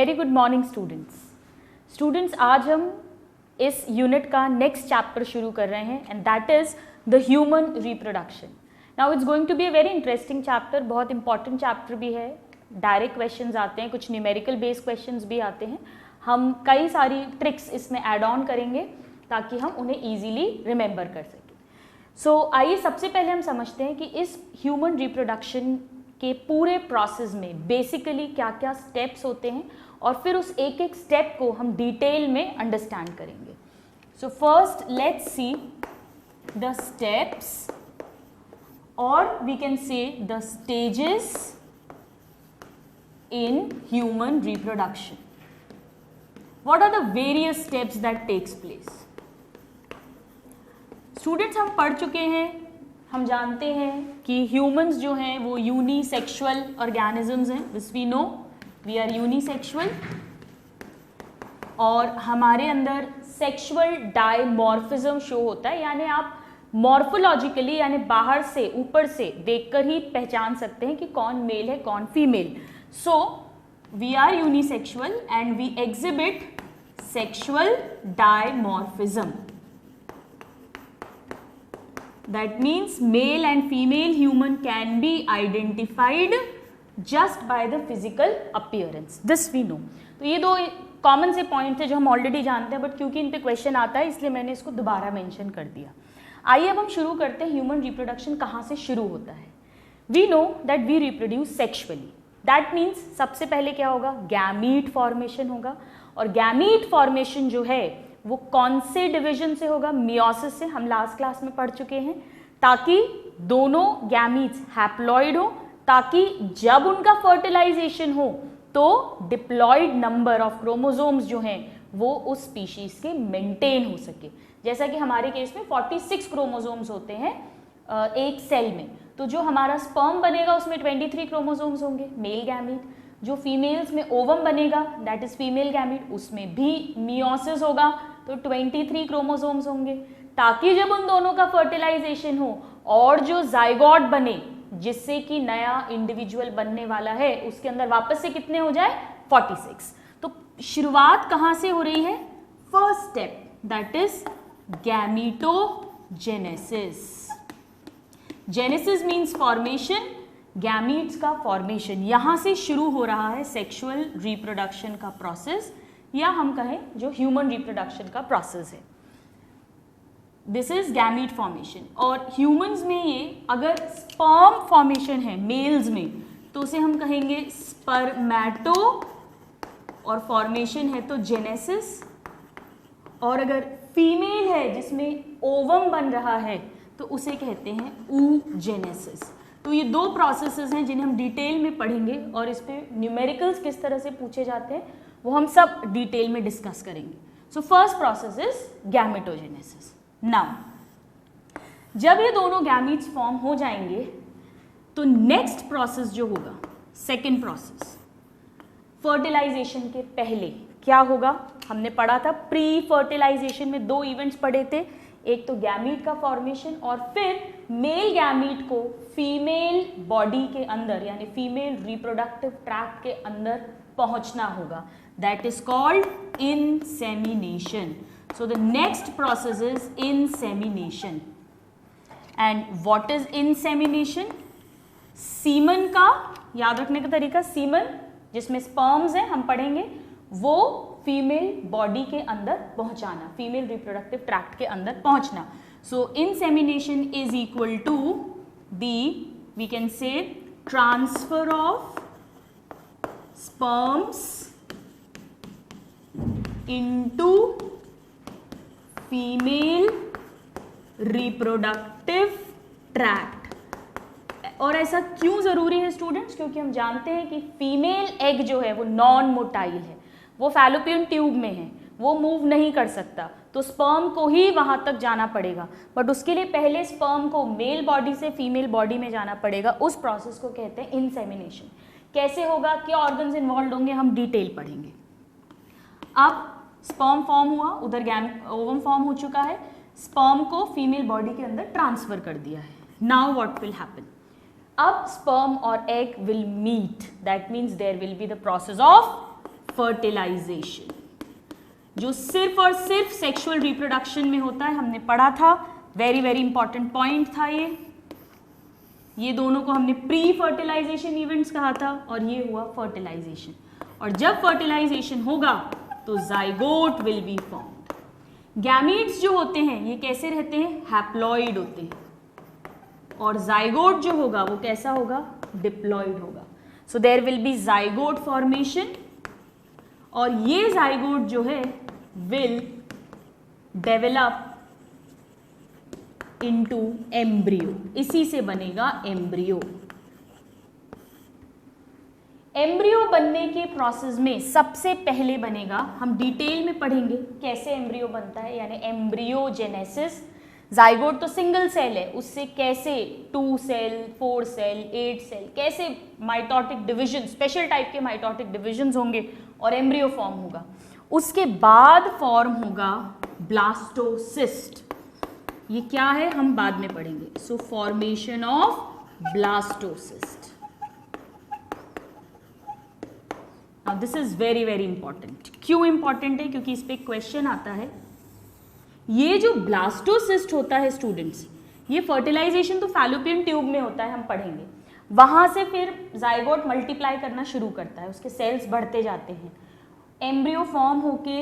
Very good morning students, आज हम इस यूनिट का नेक्स्ट चैप्टर शुरू कर रहे हैं and that is the human reproduction. Now it's going to be a very interesting chapter, बहुत इंपॉर्टेंट चैप्टर भी है. डायरेक्ट क्वेश्चंस आते हैं, कुछ न्यूमेरिकल बेस्ड क्वेश्चंस भी आते हैं. हम कई सारी ट्रिक्स इसमें ऐड ऑन करेंगे ताकि हम उन्हें ईजिली रिमेंबर कर सकें. सो आइए सबसे पहले हम समझते हैं कि इस ह्यूमन रिप्रोडक्शन के पूरे प्रोसेस में बेसिकली क्या क्या स्टेप्स होते हैं और फिर उस एक एक स्टेप को हम डिटेल में अंडरस्टैंड करेंगे. So first let's see the steps और we can say the stages in human reproduction. What are the various steps that takes place? Students, हम पढ़ चुके हैं, हम जानते हैं कि humans जो हैं वो यूनिसेक्सुअल ऑर्गेनिजम्स हैं. This we know, we are unisexual. और हमारे अंदर सेक्सुअल डायमॉर्फिज्म शो होता है, यानी आप मॉर्फोलॉजिकली यानी बाहर से ऊपर से देखकर ही पहचान सकते हैं कि कौन मेल है कौन female. So, we are unisexual and we exhibit sexual dimorphism. That means male and female human can be identified just by the physical appearance. This we know. तो ये दो कॉमन से पॉइंट थे जो हम ऑलरेडी जानते हैं, बट क्योंकि इन पे क्वेश्चन आता है इसलिए मैंने इसको दोबारा मेंशन कर दिया. आइए अब हम शुरू करते हैं. ह्यूमन रिप्रोडक्शन कहाँ से शुरू होता है? We know that we reproduce sexually. That means सबसे पहले क्या होगा? गैमीट फॉर्मेशन होगा. और गैमीट फॉर्मेशन जो है वो कौन से डिवीजन से होगा? मियोसिस से. हम लास्ट क्लास में पढ़ चुके हैं. ताकि दोनों गैमीट्स हैप्लॉइड हो, ताकि जब उनका फर्टिलाइजेशन हो तो डिप्लॉइड नंबर ऑफ क्रोमोसोम्स जो हैं वो उस स्पीशीज के मेंटेन हो सके. जैसा कि हमारे केस में 46 क्रोमोसोम्स होते हैं एक सेल में. तो जो हमारा स्पर्म बनेगा उसमें 23 क्रोमोसोम्स होंगे, मेल गैमीट. जो फीमेल्स में ओवम बनेगा दैट इज फीमेल गैमीट, उसमें भी मियोसिस होगा तो 23 क्रोमोसोम्स होंगे. ताकि जब उन दोनों का फर्टिलाइजेशन हो और जो जाइगोट बने जिससे कि नया इंडिविजुअल बनने वाला है उसके अंदर वापस से कितने हो जाए? 46. तो शुरुआत कहाँ से हो रही है? First step that is gametogenesis. Genesis means formation, gametes का फॉर्मेशन. यहां से शुरू हो रहा है सेक्सुअल रिप्रोडक्शन का प्रोसेस, या हम कहें जो ह्यूमन रिप्रोडक्शन का प्रोसेस है. This is gamete formation. और ह्यूमंस में ये अगर स्पर्म फॉर्मेशन है मेल्स में तो उसे हम कहेंगे स्पर्मैटो, और फॉर्मेशन है तो जेनेसिस. और अगर फीमेल है जिसमें ओवम बन रहा है तो उसे कहते हैं oogenesis. तो ये दो प्रोसेसेस हैं जिन्हें हम डिटेल में पढ़ेंगे और इस पे न्यूमेरिकल्स किस तरह से पूछे जाते हैं वो हम सब डिटेल में डिस्कस करेंगे. So first process is gametogenesis. Now जब ये दोनों गैमीट्स फॉर्म हो जाएंगे तो नेक्स्ट प्रोसेस जो होगा, सेकेंड प्रोसेस, फर्टिलाइजेशन के पहले क्या होगा? हमने पढ़ा था प्री फर्टिलाइजेशन में दो इवेंट्स पढ़े थे. एक तो गैमीट का फॉर्मेशन और फिर मेल गैमीट को फीमेल बॉडी के अंदर यानी फीमेल रिप्रोडक्टिव ट्रैक्ट के अंदर पहुंचना होगा. That is called insemination. So the next process is insemination. And what is insemination? Semen का याद रखने का तरीका, सीमन जिसमें स्पर्म्स हैं हम पढ़ेंगे, वो फीमेल बॉडी के अंदर पहुंचाना, फीमेल रिप्रोडक्टिव ट्रैक्ट के अंदर पहुंचना. So insemination is equal to the, we can say, transfer of sperms into female reproductive tract. और ऐसा क्यों जरूरी है स्टूडेंट्स? क्योंकि हम जानते हैं कि फीमेल एग जो है वो नॉन मोटाइल है, वो फैलोपियन ट्यूब में है, वो मूव नहीं कर सकता. तो स्पर्म को ही वहां तक जाना पड़ेगा, बट उसके लिए पहले स्पर्म को मेल बॉडी से फीमेल बॉडी में जाना पड़ेगा. उस प्रोसेस को कहते हैं इंसेमिनेशन. कैसे होगा, क्या ऑर्गन्स इन्वॉल्व होंगे, हम डिटेल पढ़ेंगे. अब स्पर्म फॉर्म हुआ, उधर ओवम फॉर्म हो चुका है, स्पर्म को फीमेल बॉडी के अंदर ट्रांसफर कर दिया है. Now what will happen? अब sperm or egg will meet. That means there will be the process of fertilisation, जो सिर्फ और सिर्फ सेक्सुअल रिप्रोडक्शन में होता है, हमने पढ़ा था, वेरी वेरी इंपॉर्टेंट पॉइंट था ये दोनों को हमने प्री फर्टिलाइजेशन इवेंट्स कहा था और ये हुआ फर्टिलाइजेशन। और जब फर्टिलाइजेशन होगा तो zygote will be formed. Gametes जो होते हैं ये कैसे रहते हैं, हैप्लॉइड होते हैं, और जाइगोट जो होगा वो कैसा होगा, डिप्लॉइड होगा। So there will be zygote formation, और ये जाइगोट जो है विल डेवलप इनटू एम्ब्रियो, इसी से बनेगा एम्ब्रियो। एम्ब्रियो बनने के प्रोसेस में सबसे पहले बनेगा, हम डिटेल में पढ़ेंगे कैसे एम्ब्रियो बनता है, यानी एम्ब्रियोजेनेसिस। जाइगोट तो सिंगल सेल है, उससे कैसे 2 सेल, 4 सेल, 8 सेल, कैसे माइटोटिक डिवीजन, स्पेशल टाइप के माइटोटिक डिविजन्स होंगे और एम्ब्रियो फॉर्म होगा। उसके बाद फॉर्म होगा ब्लास्टोसिस्ट। ये क्या है हम बाद में पढ़ेंगे। सो formation of blastocyst, now this is very very important. क्यों इंपॉर्टेंट है, क्योंकि इस पे क्वेश्चन आता है। ये जो ब्लास्टोसिस्ट होता है स्टूडेंट्स, ये फर्टिलाइजेशन तो फैलोपियन ट्यूब में होता है, हम पढ़ेंगे। वहां से फिर जाइगोट मल्टीप्लाई करना शुरू करता है, उसके सेल्स बढ़ते जाते हैं, एम्ब्रियो फॉर्म होके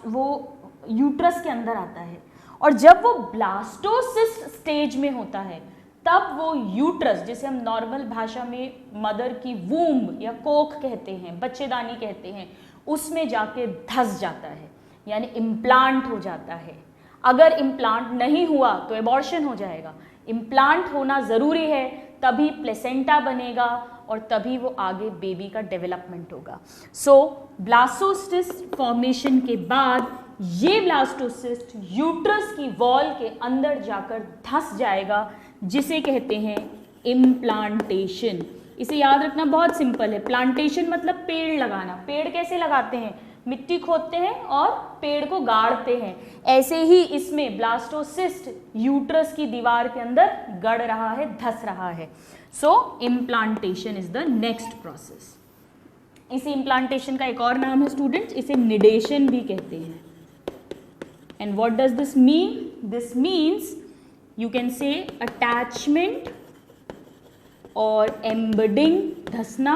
वो यूट्रस के अंदर आता है, और जब वो ब्लास्टोसिस्ट स्टेज में होता है तब वो यूट्रस, जिसे हम नॉर्मल भाषा में मदर की वूम्ब या कोख कहते हैं, बच्चेदानी कहते हैं, उसमें जाके धंस जाता है, यानी इम्प्लांट हो जाता है। अगर इम्प्लांट नहीं हुआ तो एबॉर्शन हो जाएगा। इम्प्लांट होना ज़रूरी है, तभी प्लेसेंटा बनेगा और तभी वो आगे बेबी का डेवलपमेंट होगा। सो ब्लास्टोसिस्ट फॉर्मेशन के बाद ये ब्लास्टोसिस्ट यूट्रस की वॉल के अंदर जाकर धंस जाएगा, जिसे कहते हैं इम्प्लांटेशन। इसे याद रखना बहुत सिंपल है। प्लांटेशन मतलब पेड़ लगाना। पेड़ कैसे लगाते हैं, मिट्टी खोदते हैं और पेड़ को गाड़ते हैं। ऐसे ही इसमें ब्लास्टोसिस्ट यूट्रस की दीवार के अंदर गड़ रहा है, धंस रहा है। So implantation is the next process. इसी इम्प्लांटेशन का एक और नाम है स्टूडेंट्स, इसे निडेशन भी कहते हैं। And what does this mean? This means you can say attachment or embedding, धसना,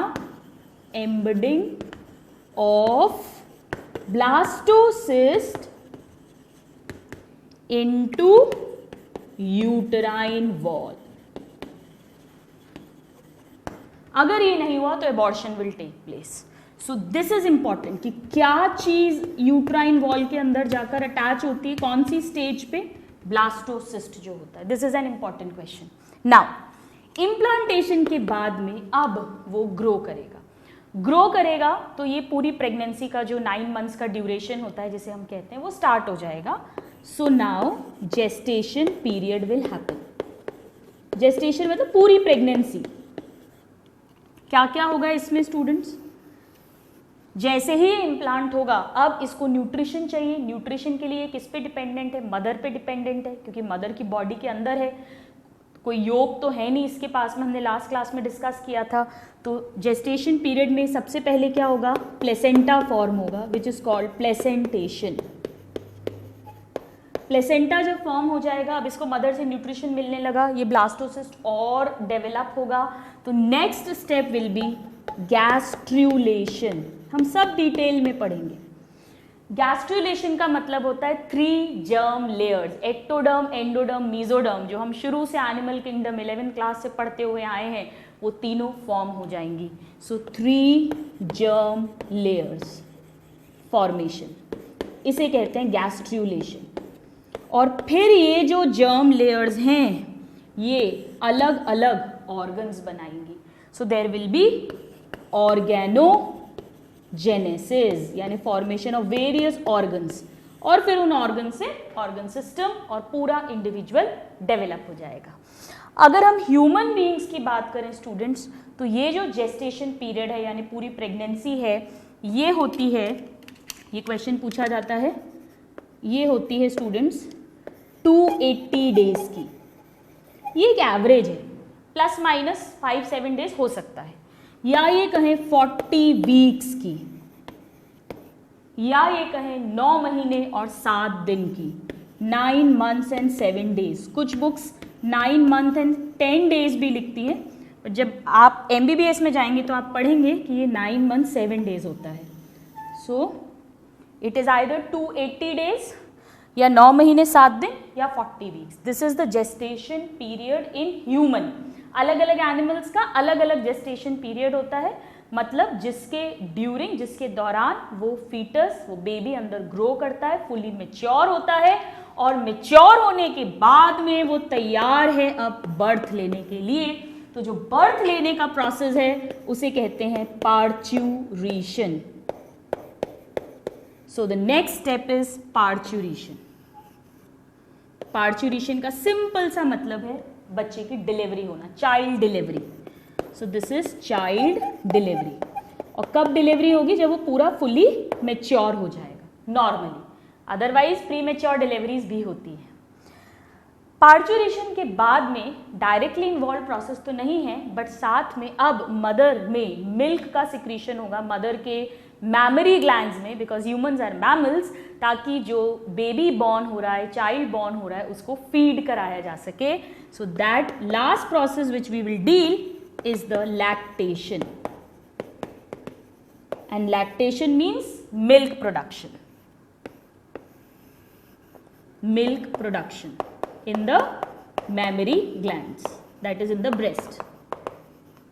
embedding of blastocyst into uterine wall. अगर ये नहीं हुआ तो abortion will take place. So this is important कि क्या चीज यूट्राइन वॉल के अंदर जाकर अटैच होती है, कौन सी स्टेज पे, ब्लास्टोसिस्ट जो होता है। This is an important question. Now implantation के बाद में अब वो ग्रो करेगा तो ये पूरी प्रेगनेंसी का जो 9 मंथ्स का ड्यूरेशन होता है, जिसे हम कहते हैं, वो स्टार्ट हो जाएगा। So now gestation period will happen. Gestation मतलब पूरी प्रेगनेंसी। क्या क्या होगा इसमें स्टूडेंट्स? जैसे ही इम्प्लांट होगा, अब इसको न्यूट्रिशन चाहिए। न्यूट्रिशन के लिए किस पे डिपेंडेंट है? मदर पे डिपेंडेंट है, क्योंकि मदर की बॉडी के अंदर है, कोई योग तो है नहीं इसके पास में, हमने लास्ट क्लास में डिस्कस किया था। तो जेस्टेशन पीरियड में सबसे पहले क्या होगा? प्लेसेंटा फॉर्म होगा, which is called placentation. Placenta जब फॉर्म हो जाएगा, अब इसको मदर से न्यूट्रिशन मिलने लगा, ये ब्लास्टोसिस्ट और डेवलप होगा। तो नेक्स्ट स्टेप विल बी गैस्ट्रूलेशन। हम सब डिटेल में पढ़ेंगे। गैस्ट्रूलेशन का मतलब होता है 3 germ layers, ectoderm, endoderm, mesoderm, जो हम शुरू से एनिमल किंगडम 11th क्लास से पढ़ते हुए आए हैं, वो तीनों फॉर्म हो जाएंगी। सो 3 जर्म लेयर्स फॉर्मेशन, इसे कहते हैं गैस्ट्रूलेशन। और फिर ये जो जर्म लेयर्स हैं, ये अलग अलग ऑर्गन्स बनाएंगी। So there will be organogenesis, यानी फॉर्मेशन ऑफ वेरियस ऑर्गन्स, और फिर उन ऑर्गन से ऑर्गन सिस्टम और पूरा इंडिविजुअल डेवलप हो जाएगा। अगर हम ह्यूमन बीइंग्स की बात करें स्टूडेंट्स, तो ये जो जेस्टेशन पीरियड है, यानी पूरी प्रेगनेंसी है, ये होती है, ये क्वेश्चन पूछा जाता है, ये होती है स्टूडेंट्स 280 डेज की। ये एक एवरेज है, प्लस माइनस 5-7 डेज हो सकता है, या ये कहें 40 वीक्स की। या ये कहें 9 महीने और 7 दिन की, 9 months and 7 days। कुछ बुक्स 9 month and 10 days भी लिखती हैं, पर जब आप MBBS में जाएंगे तो आप पढ़ेंगे कि ये 9 months 7 days होता है। So it is either 280 days या 9 महीने 7 दिन या 40 weeks. This is the gestation period in human. अलग अलग एनिमल्स का अलग अलग जेस्टेशन पीरियड होता है, मतलब जिसके दौरान वो फीटस, वो बेबी अंदर ग्रो करता है, फुली मेच्योर होता है, और मेच्योर होने के बाद में वो तैयार है अब बर्थ लेने के लिए। तो जो बर्थ लेने का प्रोसेस है उसे कहते हैं parturition. So the next step is parturition। Parturition का सिंपल सा मतलब है बच्चे की डिलीवरी होना, child delivery. So this is child delivery. और कब डिलीवरी होगी? जब वो पूरा फुली मेच्योर हो जाएगा normally, otherwise pre mature deliveries भी होती हैं। पार्च्यूरेशन के बाद में डायरेक्टली इन्वॉल्व प्रोसेस तो नहीं है, बट साथ में अब मदर में मिल्क का सिक्रीशन होगा, मदर के मैमरी ग्लैंड्स में, बिकॉज ह्यूमंस आर मैमल्स, ताकि जो बेबी बॉर्न हो रहा है, चाइल्ड बॉर्न हो रहा है, उसको फीड कराया जा सके। So that last process which we will deal is the lactation, and lactation means milk production. Milk production in the mammary glands, that is in the breast,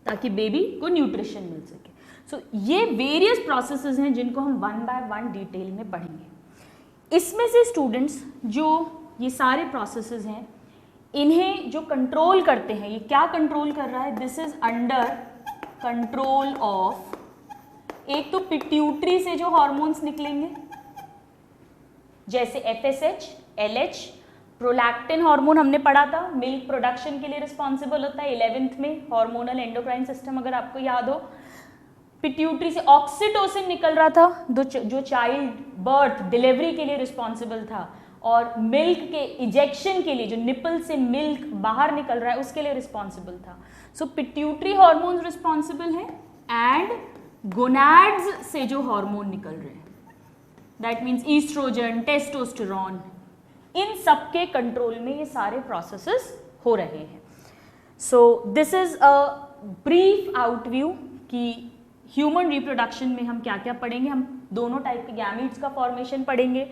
ताकि बेबी को nutrition मिल सके। सो ये वेरियस प्रोसेसेस हैं जिनको हम 1 by 1 detail में पढ़ेंगे। इसमें से स्टूडेंट्स जो ये सारे प्रोसेसेस हैं, इन्हें जो कंट्रोल करते हैं, ये क्या कंट्रोल कर रहा है? This is under control of, एक तो पिट्यूटरी से जो हॉर्मोन्स निकलेंगे जैसे FSH, LH, प्रोलैक्टिन हार्मोन हमने पढ़ा था, मिल्क प्रोडक्शन के लिए रिस्पॉन्सिबल होता है 11th में, हार्मोनल एंडोक्राइन सिस्टम अगर आपको याद हो। पिट्यूटरी से ऑक्सीटोसिन निकल रहा था जो चाइल्ड बर्थ डिलीवरी के लिए रिस्पॉन्सिबल था, और मिल्क के इजेक्शन के लिए, जो निपल से मिल्क बाहर निकल रहा है उसके लिए रिस्पॉन्सिबल था। सो पिट्यूटरी हार्मोन्स रिस्पॉन्सिबल हैं, एंड गोनाड्स से जो हार्मोन निकल रहे हैं, दैट मीन्स ईस्ट्रोजन, टेस्टोस्टेरॉन, इन सबके कंट्रोल में ये सारे प्रोसेसेस हो रहे हैं। So this is a brief overview कि ह्यूमन रिप्रोडक्शन में हम क्या क्या पढ़ेंगे। हम दोनों टाइप के गैमीट्स का फॉर्मेशन पढ़ेंगे,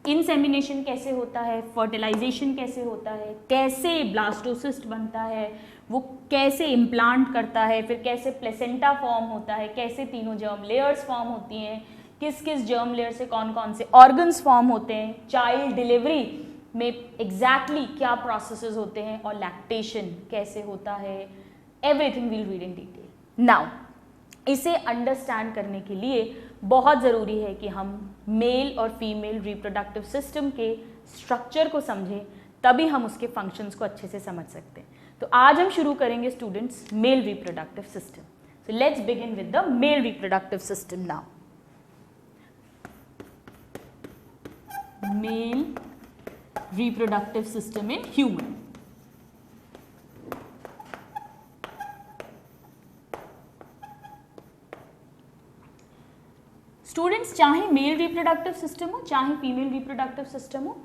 इंसेमिनेशन कैसे होता है, फर्टिलाइजेशन कैसे होता है, कैसे ब्लास्टोसिस्ट बनता है, वो कैसे इम्प्लांट करता है, फिर कैसे प्लेसेंटा फॉर्म होता है, कैसे तीनों जर्म लेयर्स फॉर्म होती हैं, किस किस जर्म लेयर से कौन कौन से ऑर्गन्स फॉर्म होते हैं, चाइल्ड डिलीवरी में एग्जैक्टली क्या प्रोसेसेस होते हैं, और लैक्टेशन कैसे होता है, everything will read in detail. Now इसे अंडरस्टैंड करने के लिए बहुत ज़रूरी है कि हम मेल और फीमेल रिप्रोडक्टिव सिस्टम के स्ट्रक्चर को समझें, तभी हम उसके फंक्शंस को अच्छे से समझ सकते हैं। तो आज हम शुरू करेंगे students male reproductive system. So let's begin with the mail reproductive system now. Male reproductive system in human। Students, चाहे मेल रिप्रोडक्टिव सिस्टम हो चाहे फीमेल रिप्रोडक्टिव सिस्टम हो,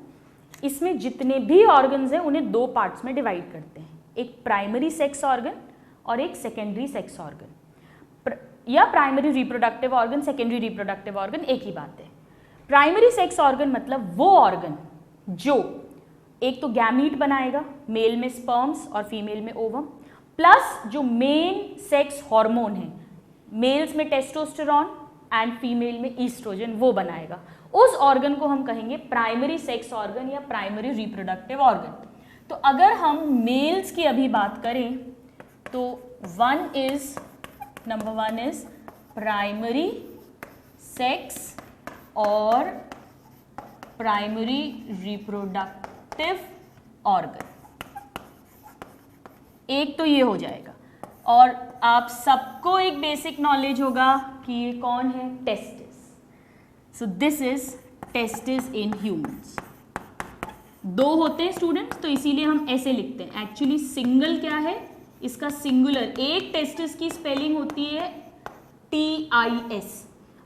इसमें जितने भी ऑर्गन्स हैं उन्हें दो पार्ट्स में डिवाइड करते हैं, एक प्राइमरी सेक्स ऑर्गन और एक सेकेंडरी सेक्स ऑर्गन, या primary reproductive organ, secondary reproductive organ, एक ही बात है। प्राइमरी सेक्स ऑर्गन मतलब वो ऑर्गन जो एक तो गैमीट बनाएगा, मेल में स्पर्म्स और फीमेल में ओवम, प्लस जो मेन सेक्स हार्मोन है, मेल्स में टेस्टोस्टेरॉन एंड फीमेल में ईस्ट्रोजन, वो बनाएगा। उस ऑर्गन को हम कहेंगे प्राइमरी सेक्स ऑर्गन या प्राइमरी रिप्रोडक्टिव ऑर्गन। तो अगर हम मेल्स की अभी बात करें तो number one is primary sex और प्राइमरी रिप्रोडक्टिव ऑर्गन, एक तो ये हो जाएगा। और आप सबको एक बेसिक नॉलेज होगा कि ये कौन है, testis. So this is testis in humans. दो होते हैं स्टूडेंट्स, तो इसीलिए हम ऐसे लिखते हैं। एक्चुअली सिंगल क्या है, इसका सिंगुलर, एक टेस्टिस की स्पेलिंग होती है TIS,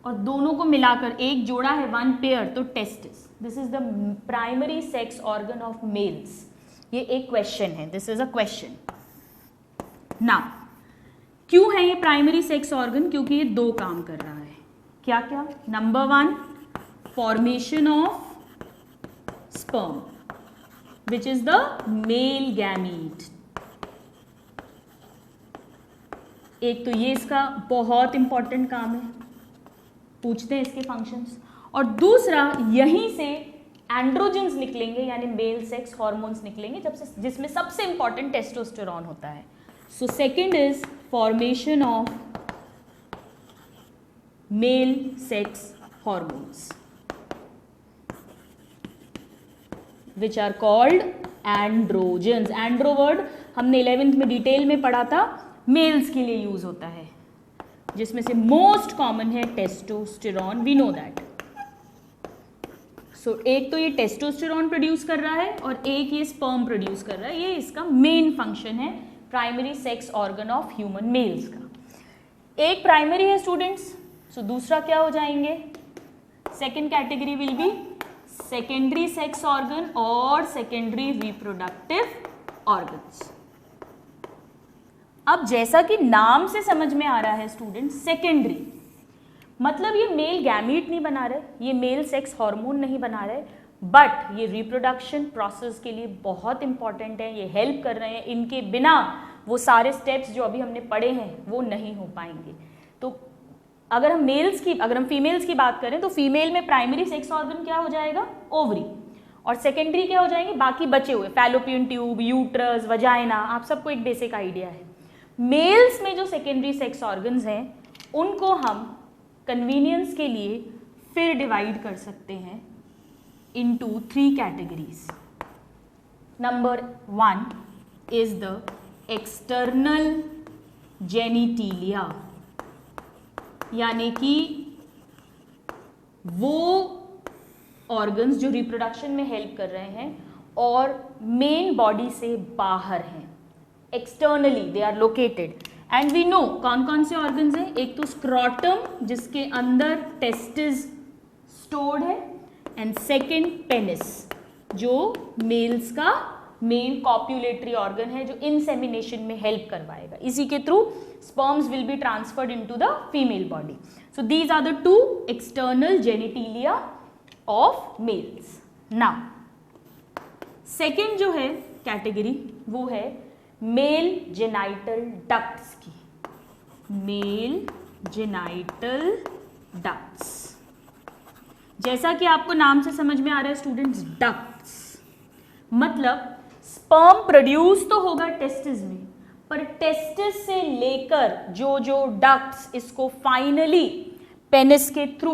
और दोनों को मिलाकर एक जोड़ा है, वन पेयर, तो testis. This is the primary sex organ of males. ये एक क्वेश्चन है, this is a question. Now क्यों है ये प्राइमरी सेक्स ऑर्गन? क्योंकि ये दो काम कर रहा है। क्या क्या? Number one, formation of sperm which is the male gamete. एक तो ये इसका बहुत इंपॉर्टेंट काम है, पूछते हैं इसके फंक्शंस। और दूसरा, यहीं से एंड्रोजेंस निकलेंगे, यानी मेल सेक्स हार्मोन्स निकलेंगे, जिसमें सबसे इंपॉर्टेंट टेस्टोस्टेरोन होता है। So second is formation of male sex hormones which are called androgens. Andro word हमने 11th में डिटेल में पढ़ा था, मेल्स के लिए यूज होता है, जिसमें से मोस्ट कॉमन है टेस्टोस्टेरोन, वी नो दैट। सो एक तो ये टेस्टोस्टेरोन प्रोड्यूस कर रहा है और एक ये स्पर्म प्रोड्यूस कर रहा है। ये इसका मेन फंक्शन है primary sex organ of human mails का। एक प्राइमरी है स्टूडेंट्स, सो दूसरा क्या हो जाएंगे? Second category will be secondary sex organ और सेकेंडरी रिप्रोडक्टिव ऑर्गन्स। अब जैसा कि नाम से समझ में आ रहा है स्टूडेंट्स, सेकेंडरी मतलब ये मेल गैमीट नहीं बना रहे, ये मेल सेक्स हार्मोन नहीं बना रहे, बट ये रिप्रोडक्शन प्रोसेस के लिए बहुत इंपॉर्टेंट है, ये हेल्प कर रहे हैं। इनके बिना वो सारे स्टेप्स जो अभी हमने पढ़े हैं वो नहीं हो पाएंगे। तो अगर हम फीमेल्स की बात करें तो फीमेल में प्राइमरी सेक्स ऑर्गन क्या हो जाएगा? ओवरी। और सेकेंडरी क्या हो जाएंगे? बाकी बचे हुए फैलोपियन ट्यूब, यूट्रस, वजाइना, आप सबको एक बेसिक आइडिया है। मेल्स में जो सेकेंडरी सेक्स ऑर्गन्स हैं उनको हम कन्वीनियंस के लिए फिर डिवाइड कर सकते हैं into 3 categories. Number 1 is the external genitalia, यानी कि वो ऑर्गन्स जो रिप्रोडक्शन में हेल्प कर रहे हैं और मेन बॉडी से बाहर हैं। Externally they are located and we know कौन कौन से ऑर्गन्स हैं। एक तो स्क्रॉटम जिसके अंदर टेस्टिस स्टोर्ड है, एंड सेकेंड पेनिस जो मेल्स का मेन कॉप्युलेटरी ऑर्गन है जो इंसेमिनेशन में हेल्प करवाएगा। इसी के through sperms will be transferred into the female body. So these are the 2 external genitalia of males. Now second जो है कैटेगरी वो है मेल जेनाइटल डक्ट्स की। मेल जेनाइटल डक्ट्स, जैसा कि आपको नाम से समझ में आ रहा है स्टूडेंट्स, डक्ट्स मतलब स्पर्म प्रोड्यूस तो होगा टेस्टिस में, पर टेस्टिस से लेकर जो डक्ट्स इसको फाइनली पेनिस के थ्रू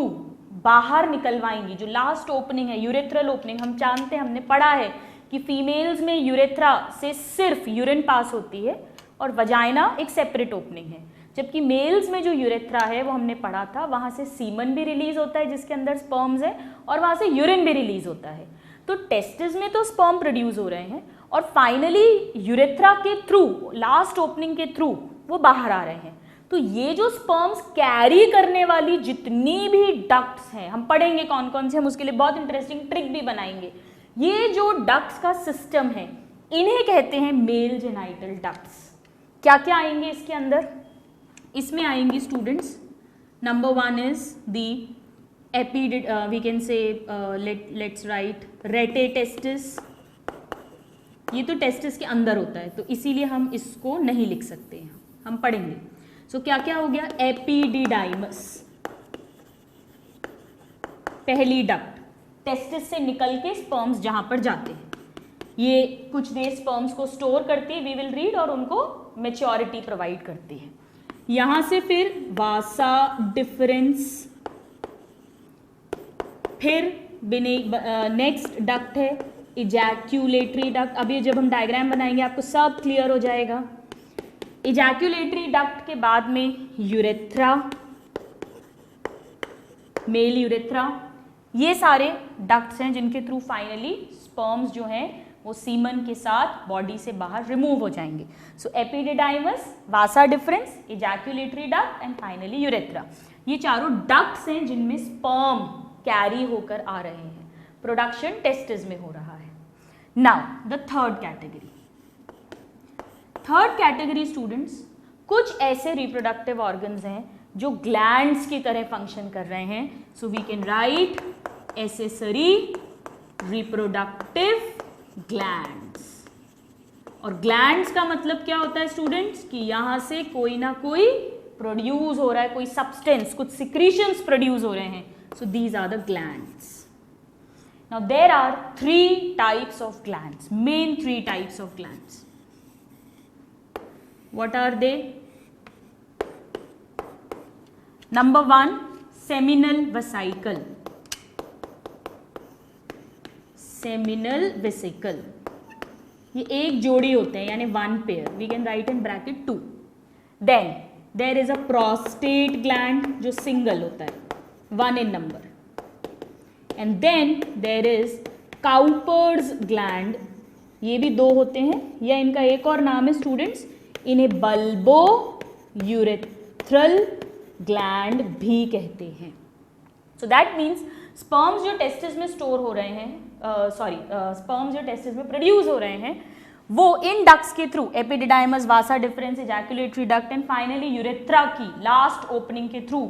बाहर निकलवाएंगी, जो लास्ट ओपनिंग है यूरेथ्रल ओपनिंग, हम जानते हैं, हमने पढ़ा है कि फीमेल्स में यूरेथ्रा से सिर्फ यूरिन पास होती है और वजाइना एक सेपरेट ओपनिंग है, जबकि मेल्स में जो यूरेथ्रा है वो हमने पढ़ा था वहाँ से सीमन भी रिलीज होता है जिसके अंदर स्पर्म्स है और वहाँ से यूरिन भी रिलीज होता है। तो टेस्टिस में तो स्पर्म प्रोड्यूस हो रहे हैं और फाइनली यूरेथ्रा के थ्रू, लास्ट ओपनिंग के थ्रू वो बाहर आ रहे हैं। तो ये जो स्पर्म्स कैरी करने वाली जितनी भी डक्ट्स हैं, हम पढ़ेंगे कौन कौन से, हम उसके लिए बहुत इंटरेस्टिंग ट्रिक भी बनाएंगे। ये जो डक्ट्स का सिस्टम है इन्हें कहते हैं मेल जेनाइटल डक्ट्स। क्या क्या आएंगे इसके अंदर? इसमें आएंगी students, number 1 is the we can say let's write rete testis. ये तो टेस्टिस के अंदर होता है तो इसीलिए हम इसको नहीं लिख सकते हैं, हम पढ़ेंगे। सो क्या क्या हो गया? एपिडिडाइमस, पहली डक्ट, टेस्टिस से निकल के स्पर्म्स जहां पर जाते हैं, ये कुछ देर स्पर्म्स को स्टोर करती है, वी विल रीड, और उनको मैच्योरिटी प्रोवाइड करती है। यहां से फिर वासा डिफरेंस, फिर नेक्स्ट डक्ट है इजैक्यूलेटरी डक्ट। अभी जब हम डायग्राम बनाएंगे आपको सब क्लियर हो जाएगा। इजैक्यूलेटरी डक्ट के बाद में यूरेथ्रा, मेल यूरेथ्रा, ये सारे डक्ट्स हैं जिनके थ्रू फाइनली स्पर्म्स जो हैं वो सीमन के साथ बॉडी से बाहर रिमूव हो जाएंगे। So epididymis, vasa deferens, ejaculatory duct and finally urethra. ये चारों डक्ट्स हैं जिनमें स्पर्म कैरी होकर आ रहे हैं, प्रोडक्शन टेस्टिस में हो रहा है। Now the third category students, कुछ ऐसे रिप्रोडक्टिव ऑर्गन्स हैं जो ग्लैंड्स की तरह फंक्शन कर रहे हैं। So we can write accessory reproductive glands. और ग्लैंड्स का मतलब क्या होता है स्टूडेंट्स, कि यहां से कोई ना कोई प्रोड्यूस हो रहा है, कोई सब्सटेंस, कुछ सिक्रीशंस प्रोड्यूस हो रहे हैं। So these are the glands. Now there are 3 types of glands, main 3 types of glands. What are they? Number 1, seminal vesicle. Seminal vesicle, ये एक जोड़ी होते हैं, यानी 1 pair. We can write in bracket 2. Then there is a prostate gland जो single होता है, 1 in number. And then there is Cowper's gland, ये भी 2 होते हैं, या इनका एक और नाम है स्टूडेंट्स, इन्हें बल्बो यूरेथ्रल ग्लैंड भी कहते हैं। सो दैट मीन्स स्पर्म्स जो टेस्टिस में स्टोर हो रहे हैं, स्पर्म्स जो टेस्टिस में प्रोड्यूस हो रहे हैं, वो इन डक्ट्स के through, epididymis, vasa difference, ejaculatory duct and finally urethra की लास्ट ओपनिंग के थ्रू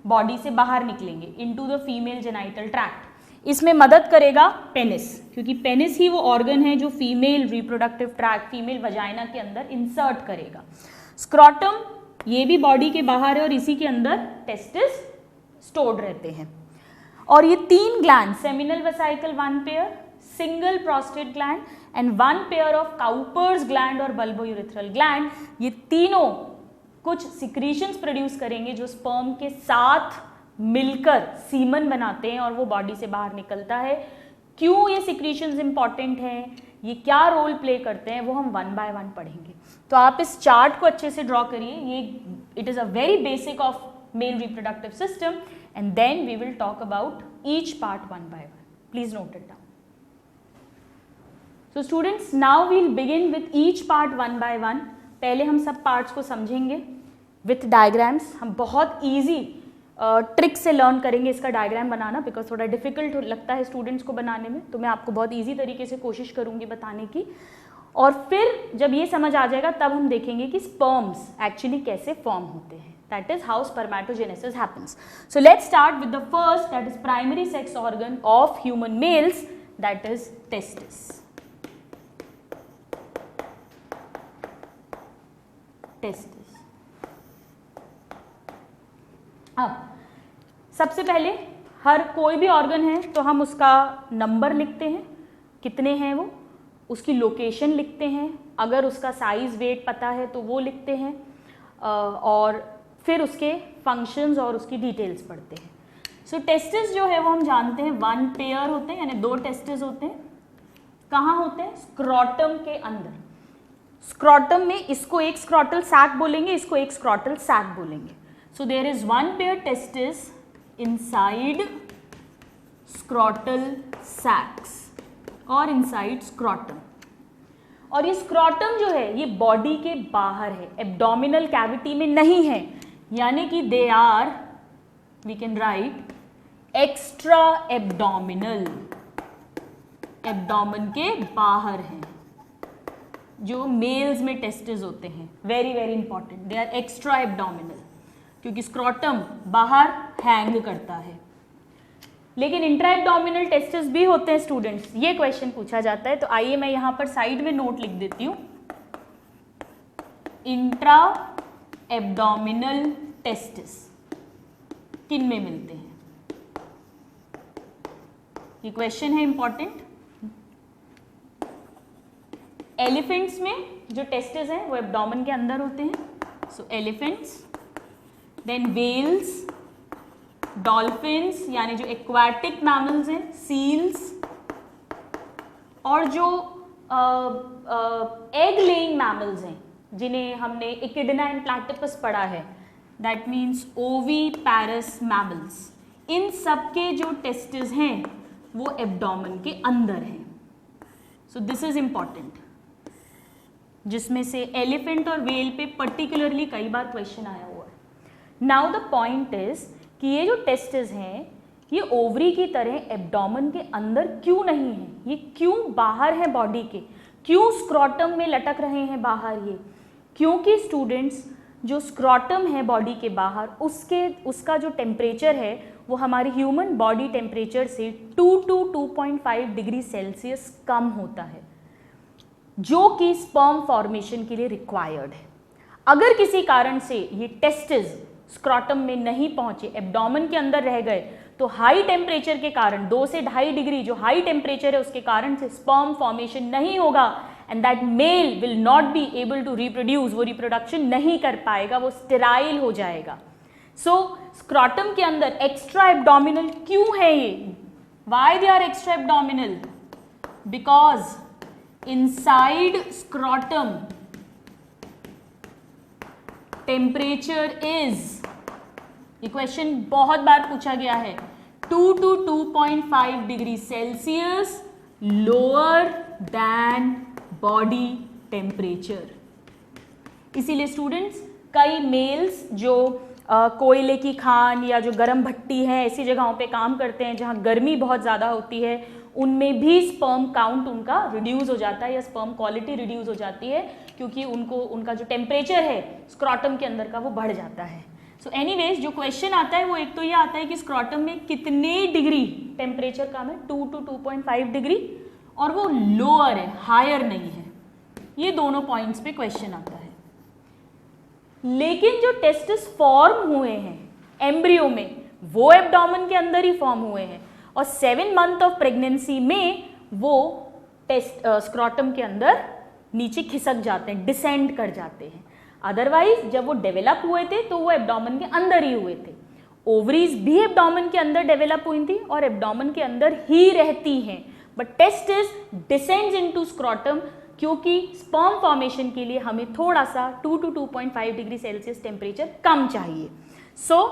बॉडी से बाहर निकलेंगे into the female genital tract. इसमें मदद करेगा पेनिस, क्योंकि पेनिस ही वो ऑर्गन है जो female reproductive tract, female vagina के अंदर इंसर्ट करेगा। स्क्रॉटम ये भी बॉडी के बाहर है और इसी के अंदर टेस्टिस स्टोर्ड रहते हैं। और ये 3 gland, seminal vesicle 1 pair, single prostate gland and 1 pair of Cowper's gland और बल्बोयूरेथ्रल ग्लैंड, ये तीनों कुछ सिक्रीशंस प्रोड्यूस करेंगे जो स्पर्म के साथ मिलकर सीमन बनाते हैं और वो बॉडी से बाहर निकलता है। क्यों ये सिक्रीशंस इंपॉर्टेंट हैं, ये क्या रोल प्ले करते हैं, वो हम 1 बाय 1 पढ़ेंगे। तो आप इस चार्ट को अच्छे से ड्रॉ करिए, ये it is a very basic of male reproductive system and then we will talk about each part 1 by 1. Please note it down. So students, now we'll begin with each part 1 by 1. पहले हम सब parts को समझेंगे with diagrams. हम बहुत easy trick से learn करेंगे इसका डायग्राम बनाना, बिकॉज थोड़ा डिफिकल्ट लगता है स्टूडेंट्स को बनाने में, तो मैं आपको बहुत ईजी तरीके से कोशिश करूंगी बताने की. और फिर जब ये समझ आ जाएगा तब हम देखेंगे कि स्पर्म्स एक्चुअली कैसे फॉर्म होते हैं. That is how spermatogenesis happens. So let's start with the first, that is primary sex organ of human males, that is testis. Testis. अब सबसे पहले हर कोई भी ऑर्गन है तो हम उसका नंबर लिखते हैं, कितने हैं वो, उसकी लोकेशन लिखते हैं, अगर उसका साइज वेट पता है तो वो लिखते हैं, और फिर उसके फंक्शंस और उसकी डिटेल्स पढ़ते हैं. सो टेस्टिस जो है वो हम जानते हैं 1 पेयर होते हैं, यानी 2 टेस्टिस होते हैं. कहाँ होते हैं? स्क्रॉटम के अंदर. स्क्रॉटम में इसको एक स्क्रॉटल सैक बोलेंगे, इसको एक स्क्रॉटल सैक बोलेंगे. So there is 1 pair testis inside scrotal sacs और इनसाइड स्क्रॉटम. और ये स्क्रॉटम जो है ये बॉडी के बाहर है, एब्डोमिनल कैविटी में नहीं है, यानी कि they are, we can write extra abdominal, abdomen के बाहर हैं जो मेल्स में टेस्टिस होते हैं. Very very important, they are extra abdominal, क्योंकि स्क्रॉटम बाहर हैंग करता है. लेकिन इंट्रा एब्डोमिनल टेस्टिस भी होते हैं स्टूडेंट्स, ये क्वेश्चन पूछा जाता है. तो आइए मैं यहां पर साइड में नोट लिख देती हूं, इंट्रा एब्डोमिनल टेस्टिस किन में मिलते हैं, ये क्वेश्चन है इंपॉर्टेंट. एलिफेंट्स में जो टेस्टिस हैं वो एब्डोमेन के अंदर होते हैं. So elephants, then whales, dolphins यानी जो एक्वाटिक मैमल्स हैं, सील्स, और जो एग लेइंग मैमल्स हैं जिन्हें हमने इकिडना एंड प्लैटिपस पढ़ा है, दैट मीन्स ओवीपैरस मैमल्स. इन सब के जो टेस्टिस हैं वो एब्डोमेन के अंदर हैं. सो दिस इज इंपॉर्टेंट, जिसमें से एलिफेंट और व्हेल पे पर्टिकुलरली कई बार क्वेश्चन आया हुआ है. नाउ द पॉइंट इज कि ये जो टेस्टिस हैं ये ओवरी की तरह एब्डोमेन के अंदर क्यों नहीं है, ये क्यों बाहर है बॉडी के, क्यों स्क्रॉटम में लटक रहे हैं बाहर ये? क्योंकि स्टूडेंट्स जो स्क्रॉटम है बॉडी के बाहर उसका जो टेम्परेचर है वो हमारे ह्यूमन बॉडी टेम्परेचर से 2 to 2.5 डिग्री सेल्सियस कम होता है, जो कि स्पर्म फॉर्मेशन के लिए रिक्वायर्ड है। अगर किसी कारण से ये टेस्टिस स्क्रॉटम में नहीं पहुंचे, एब्डोमेन के अंदर रह गए, तो हाई टेम्परेचर के कारण 2 से 2.5 डिग्री जो हाई टेम्परेचर है उसके कारण से स्पर्म फॉर्मेशन नहीं होगा and that male will not be able to reproduce, वो रिप्रोडक्शन नहीं कर पाएगा, वो स्टेराइल हो जाएगा। सो स्क्रॉटम के अंदर एक्स्ट्रा एब्डोमिनल क्यों है ये? Why they are extra abdominal? Because inside scrotum temperature is, ये क्वेश्चन बहुत बार पूछा गया है, 2 to 2.5 degree Celsius lower than body temperature. इसीलिए स्टूडेंट्स कई मेल्स जो कोयले की खान या जो गर्म भट्टी है ऐसी जगहों पे काम करते हैं जहाँ गर्मी बहुत ज़्यादा होती है, उनमें भी स्पर्म काउंट उनका रिड्यूस हो जाता है या स्पर्म क्वालिटी रिड्यूस हो जाती है, क्योंकि उनका जो टेम्परेचर है स्क्रॉटम के अंदर का वो बढ़ जाता है। सो एनीवेज जो क्वेश्चन आता है वो एक तो ये आता है कि स्क्रॉटम में कितने डिग्री टेम्परेचर कम है, 2 to 2.5 डिग्री, और वो लोअर है, हायर नहीं है। ये दोनों पॉइंट्स पे क्वेश्चन आता है। लेकिन जो टेस्टिस फॉर्म हुए हैं एम्ब्रियो में वो एब्डोमेन के अंदर ही फॉर्म हुए हैं और 7 मंथ ऑफ प्रेगनेंसी में वो स्क्रॉटम के अंदर नीचे खिसक जाते हैं, डिसेंड कर जाते हैं। अदरवाइज जब वो डेवलप हुए थे तो वो एब्डोमेन के अंदर ही हुए थे। ओवरीज भी एब्डोमेन के अंदर डेवलप हुई थी और एब्डोमेन के अंदर ही रहती हैं, but testis descends into scrotum क्योंकि स्पर्म फॉर्मेशन के लिए हमें थोड़ा सा 2 to 2.5 डिग्री सेल्सियस टेम्परेचर कम चाहिए। So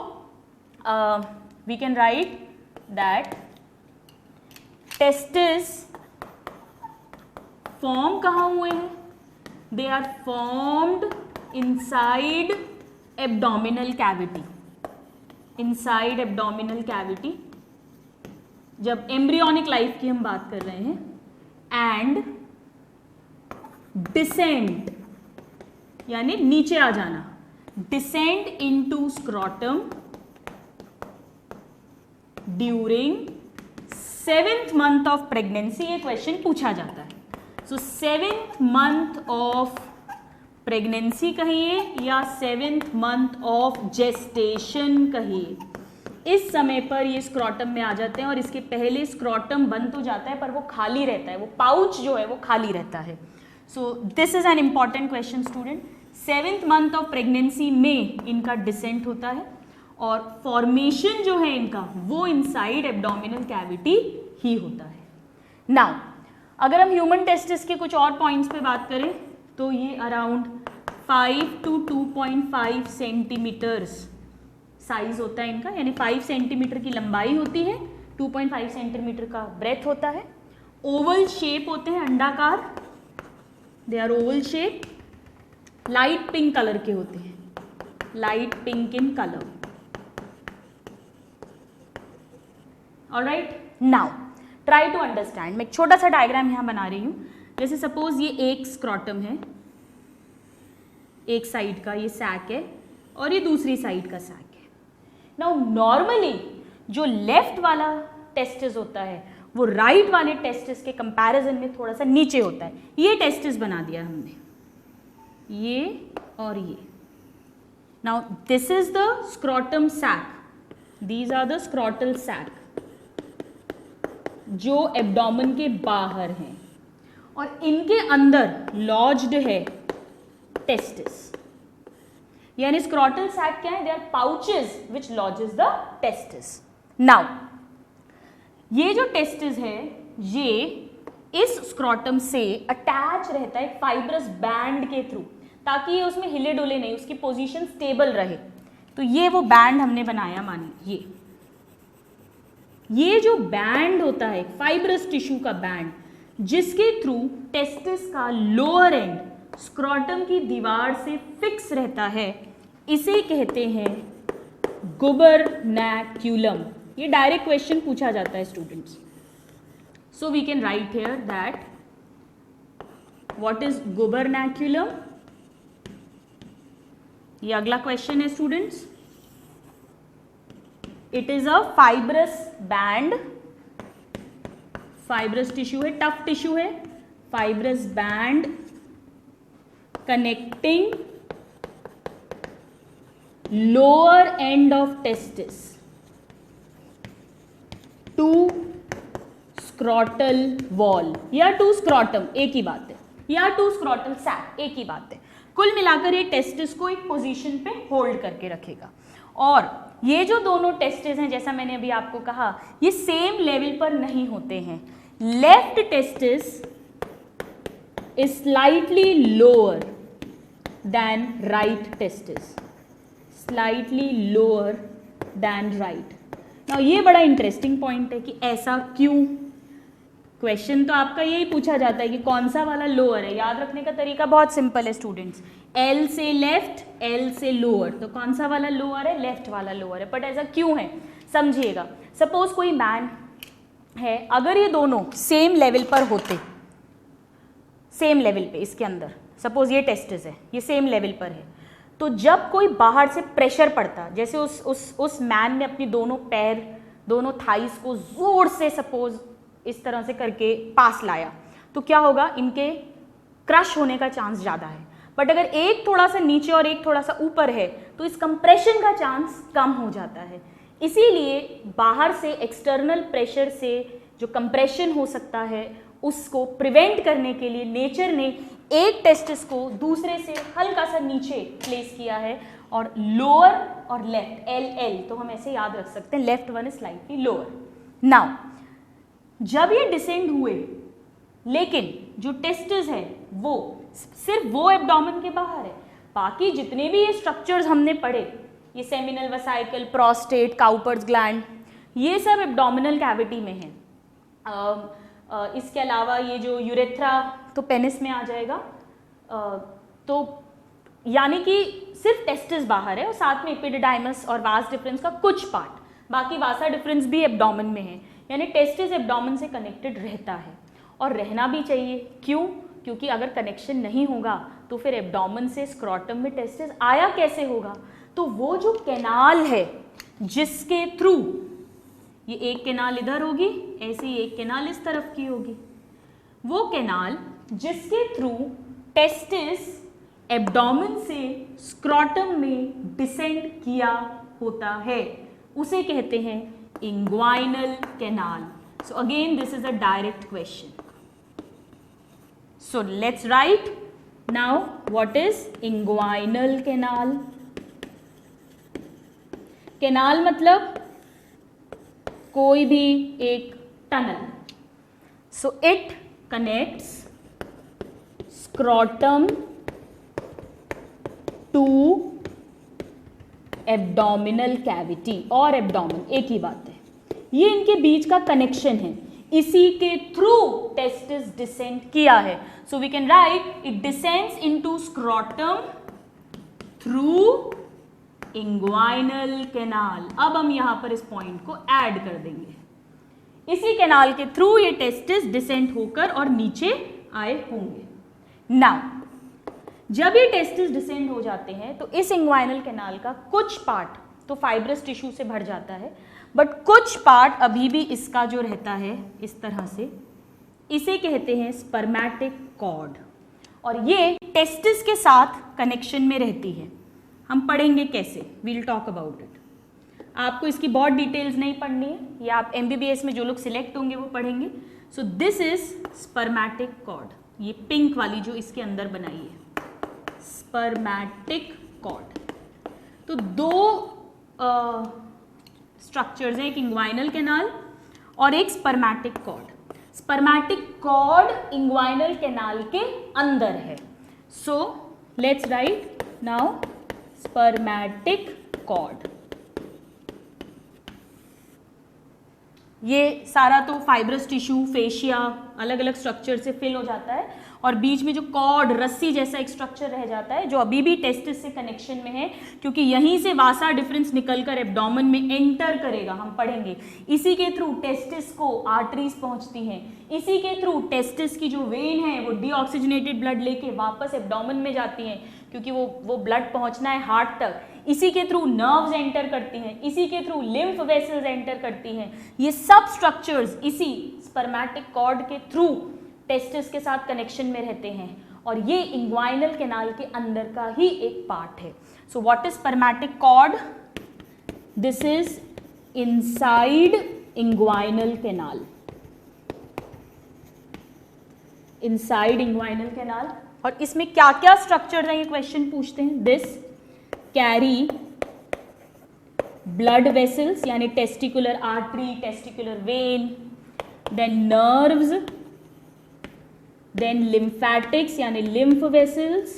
we can write that testis form कहाँ हुए हैं? They are formed inside abdominal cavity, inside abdominal cavity जब एम्ब्रियोनिक लाइफ की हम बात कर रहे हैं, एंड डिसेंड यानी नीचे आ जाना, descend into scrotum during 7th month of pregnancy. ये क्वेश्चन पूछा जाता है। सो 7th मंथ ऑफ प्रेगनेंसी कहिए या 7th मंथ ऑफ जेस्टेशन कहिए, इस समय पर ये स्क्रॉटम में आ जाते हैं और इसके पहले स्क्रॉटम बंद तो जाता है पर वो खाली रहता है, वो पाउच जो है वो खाली रहता है। सो this is an important question student. 7th month of pregnancy में इनका डिसेंट होता है और फॉर्मेशन जो है इनका वो इनसाइड एब्डोमिनल कैविटी ही होता है। नाउ अगर हम ह्यूमन टेस्टिस के कुछ और पॉइंट्स पे बात करें तो ये अराउंड 5 to 2.5 सेंटीमीटर्स साइज होता है इनका, यानी 5 सेंटीमीटर की लंबाई होती है, 2.5 सेंटीमीटर का ब्रेथ होता है। ओवल शेप होते हैं, अंडाकार, they are oval shape, light pink colour के होते हैं, light pink in colour. Alright, now try to understand. मैं एक छोटा सा डायग्राम यहाँ बना रही हूँ। जैसे सपोज ये एक स्क्रॉटम है, एक साइड का ये सैक है और ये दूसरी साइड का सैक है। नाउ नॉर्मली जो लेफ्ट वाला टेस्टिस होता है वो राइट वाले टेस्टिस के कंपैरिजन में थोड़ा सा नीचे होता है। ये टेस्टिस बना दिया हमने, ये और ये। Now this is the scrotum sac, these are the scrotal sac जो एब्डोमेन के बाहर हैं और इनके अंदर लॉज्ड है टेस्टिस। यानी स्क्रॉटल सैक क्या है? They are pouches which lodges the testis. Now ये जो टेस्टिस है ये इस स्क्रॉटम से अटैच रहता है फाइब्रस बैंड के थ्रू, ताकि ये उसमें हिले डुले नहीं, उसकी पोजीशन स्टेबल रहे। तो ये वो बैंड हमने बनाया, मानिए ये जो बैंड होता है फाइब्रस टिश्यू का बैंड, जिसके थ्रू टेस्टिस का लोअर एंड स्क्रॉटम की दीवार से फिक्स रहता है, इसे कहते हैं गुबरनैक्यूलम, ये डायरेक्ट क्वेश्चन पूछा जाता है students. So we can write here that what is gubernaculum. ये अगला क्वेश्चन है students. It is a fibrous band, fibrous tissue है, टफ टिश्यू है, fibrous band connecting lower end of testis to scrotal wall या to scrotum, एक ही बात है, या टू स्क्रॉटल सैक, एक ही बात है. कुल मिलाकर ये टेस्टिस को एक पोजीशन पे होल्ड करके रखेगा. और ये जो दोनों टेस्टिस हैं, जैसा मैंने अभी आपको कहा, ये सेम लेवल पर नहीं होते हैं. Left testis is slightly lower than right testis, slightly lower than right. Now ये बड़ा इंटरेस्टिंग पॉइंट है कि ऐसा क्यों. क्वेश्चन तो आपका यही पूछा जाता है कि कौन सा वाला लोअर है. याद रखने का तरीका बहुत सिंपल है स्टूडेंट्स. एल से लेफ्ट, एल से लोअर, तो कौन सा वाला लोअर है? लेफ्ट वाला लोअर है. बट ऐसा क्यों है समझिएगा. सपोज कोई मैन है, अगर ये दोनों सेम लेवल पर होते, सेम लेवल पे इसके अंदर, सपोज ये टेस्टिस है, ये सेम लेवल पर है, तो जब कोई बाहर से प्रेशर पड़ता, जैसे उस मैन ने अपनी दोनों पैर, दोनों थाइस को जोर से सपोज इस तरह से करके पास लाया, तो क्या होगा? इनके क्रश होने का चांस ज़्यादा है. बट अगर एक थोड़ा सा नीचे और एक थोड़ा सा ऊपर है तो इस कंप्रेशन का चांस कम हो जाता है. इसीलिए बाहर से एक्सटर्नल प्रेशर से जो कंप्रेशन हो सकता है उसको प्रिवेंट करने के लिए नेचर ने एक टेस्टिस को दूसरे से हल्का सा नीचे प्लेस किया है. और लोअर और लेफ्ट, एल एल, तो हम ऐसे याद रख सकते हैं, left one is slightly lower. Now जब ये डिसेंड हुए, लेकिन जो टेस्टिस है वो सिर्फ वो एब्डोमेन के बाहर है, बाकी जितने भी ये स्ट्रक्चर्स हमने पढ़े, ये seminal vesicle, prostate, Cowper's gland, ये सब एब्डोमिनल कैविटी में है. इसके अलावा ये जो यूरेथ्रा तो पेनिस में आ जाएगा. तो यानी कि सिर्फ टेस्टिस बाहर है और साथ में एपिडिडाइमस और वास डिफरेंस का कुछ पार्ट, बाकी वासा डिफरेंस भी एब्डोमेन में है. यानी टेस्टिस एब्डोमेन से कनेक्टेड रहता है और रहना भी चाहिए. क्यों? क्योंकि अगर कनेक्शन नहीं होगा तो फिर एब्डोमेन से स्क्रॉटम में टेस्टिस आया कैसे होगा? तो वो जो कैनाल है जिसके थ्रू, ये एक कैनाल इधर होगी, ऐसे ही एक कैनाल इस तरफ की होगी, वो कैनाल जिसके थ्रू टेस्टिस एब्डोमेन से स्क्रॉटम में डिसेंड किया होता है, उसे कहते हैं inguinal canal. So again this is a direct question. So let's write now what is inguinal canal. Canal मतलब कोई भी एक tunnel. So it connects scrotum to abdominal cavity और एब्डोमेन, एक ही बात है. ये इनके बीच का कनेक्शन है, इसी के थ्रू टेस्टिस डिसेंड किया है. So we can write it descends into scrotum through inguinal canal. अब हम यहां पर इस पॉइंट को ऐड कर देंगे. इसी कैनाल के थ्रू ये टेस्टिस डिसेंड होकर और नीचे आए होंगे. नाउ जब ये टेस्टिस डिसेंड हो जाते हैं तो इस इंग्वाइनल कैनाल का कुछ पार्ट तो फाइब्रस टिश्यू से भर जाता है, बट कुछ पार्ट अभी भी इसका जो रहता है इस तरह से, इसे कहते हैं स्पर्मेटिक कॉर्ड. और ये टेस्टिस के साथ कनेक्शन में रहती है. हम पढ़ेंगे कैसे, वील टॉक अबाउट इट. आपको इसकी बहुत डिटेल्स नहीं पढ़नी है, या आप MBBS में जो लोग सिलेक्ट होंगे वो पढ़ेंगे. So this is spermatic cord, ये पिंक वाली जो इसके अंदर बनाई है, स्पर्मेटिक कॉर्ड. तो दो स्ट्रक्चर्स हैं, एक इंग्वाइनल कैनाल और एक spermatic cord. Spermatic cord inguinal canal के अंदर है. So let's write now spermatic cord. ये सारा तो फाइब्रस टिश्यू, फेशिया, अलग अलग स्ट्रक्चर से फिल हो जाता है और बीच में जो कॉर्ड रस्सी जैसा एक स्ट्रक्चर रह जाता है जो अभी भी टेस्टिस से कनेक्शन में है, क्योंकि यहीं से वासा डिफरेंस निकलकर एब्डोमेन में एंटर करेगा, हम पढ़ेंगे। इसी के थ्रू टेस्टिस को आर्टरीज पहुंचती हैं, इसी के थ्रू टेस्टिस की जो वेन है वो डीऑक्सीजनेटेड ब्लड लेके वापस एब्डोमेन में जाती हैं, क्योंकि वो ब्लड पहुंचना है हार्ट तक। इसी के थ्रू नर्व्स एंटर करती हैं, इसी के थ्रू लिम्फ वेसल्स एंटर करती हैं। ये सब स्ट्रक्चर्स इसी स्पर्मेटिक कॉर्ड के थ्रू टेस्टिस के साथ कनेक्शन में रहते हैं, और ये इंग्वाइनल कैनाल के अंदर का ही एक पार्ट है। So what is spermatic cord? This is inside inguinal canal, inside inguinal canal. और इसमें क्या क्या स्ट्रक्चर है, ये क्वेश्चन पूछते हैं। दिस कैरी ब्लड वेसल्स यानी testicular artery, testicular vein, then nerves, then lymphatics यानी lymph vessels,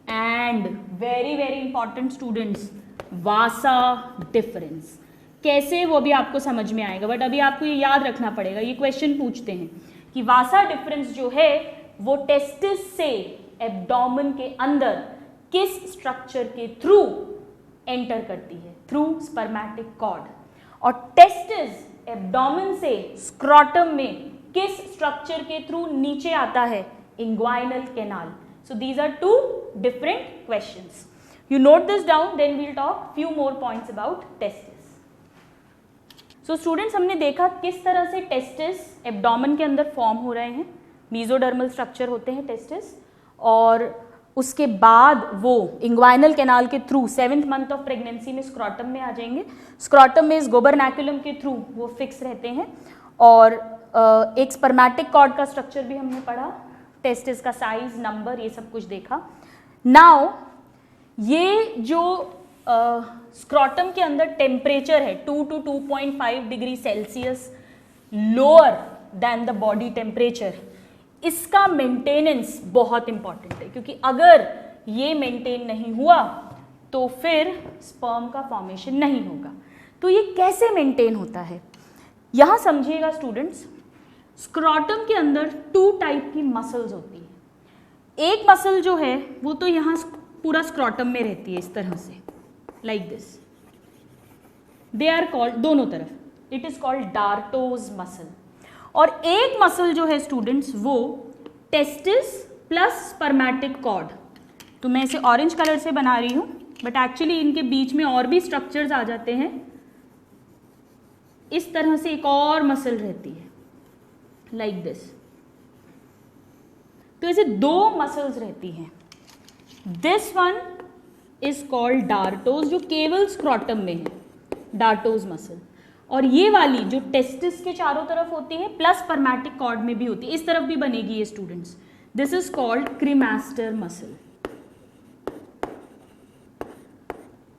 and very very important students, vasa deferens. कैसे, वो भी आपको समझ में आएगा, बट अभी आपको ये याद रखना पड़ेगा। ये क्वेश्चन पूछते हैं कि वासा डिफरेंस जो है वो टेस्टिस से एब्डोमेन के अंदर किस स्ट्रक्चर के थ्रू एंटर करती है? Through spermatic cord. और टेस्टिस एब्डोमेन से स्क्रोटम में किस स्ट्रक्चर के थ्रू नीचे आता है? Inguinal canal. So these are two different questions. You note this down, then we'll talk few more points about testis. So students, हमने देखा किस तरह से टेस्टिस एब्डोमेन के अंदर फॉर्म हो रहे हैं। मीजोडर्मल स्ट्रक्चर होते हैं टेस्टिस, और उसके बाद वो इंग्वाइनल कैनाल के through 7th month of pregnancy में स्क्रोटम में आ जाएंगे। स्क्रोटम में इस गोबरनैकुलम के थ्रू वो फिक्स रहते हैं। और एक स्पर्मेटिक कॉर्ड का स्ट्रक्चर भी हमने पढ़ा, टेस्टिस का साइज, नंबर, ये सब कुछ देखा। नाउ ये जो स्क्रोटम के अंदर टेम्परेचर है 2 to 2.5 degree Celsius lower than the body temperature, इसका मेंटेनेंस बहुत इंपॉर्टेंट है, क्योंकि अगर ये मेंटेन नहीं हुआ तो फिर स्पर्म का फॉर्मेशन नहीं होगा। तो ये कैसे मेंटेन होता है, यहां समझिएगा स्टूडेंट्स। स्क्रोटम के अंदर 2 टाइप की मसल्स होती है। एक मसल जो है वो तो यहां पूरा स्क्रोटम में रहती है, इस तरह से, like this. They are called, दोनों तरफ, it is called dartos muscle. और एक मसल जो है स्टूडेंट्स वो टेस्टिस प्लस स्पर्मेटिक कॉर्ड, तो मैं इसे ऑरेंज कलर से बना रही हूं, बट एक्चुअली इनके बीच में और भी स्ट्रक्चर्स आ जाते हैं। इस तरह से एक और मसल रहती है, लाइक दिस। तो ऐसे 2 मसल्स रहती हैं। दिस वन इज कॉल्ड डार्टोज, जो केवल स्क्रोटम में है, डार्टोज मसल। और ये वाली जो टेस्टिस के चारों तरफ होती है प्लस स्पर्मेटिक कॉर्ड में भी होती है, इस तरफ भी बनेगी ये students. This is called cremaster muscle.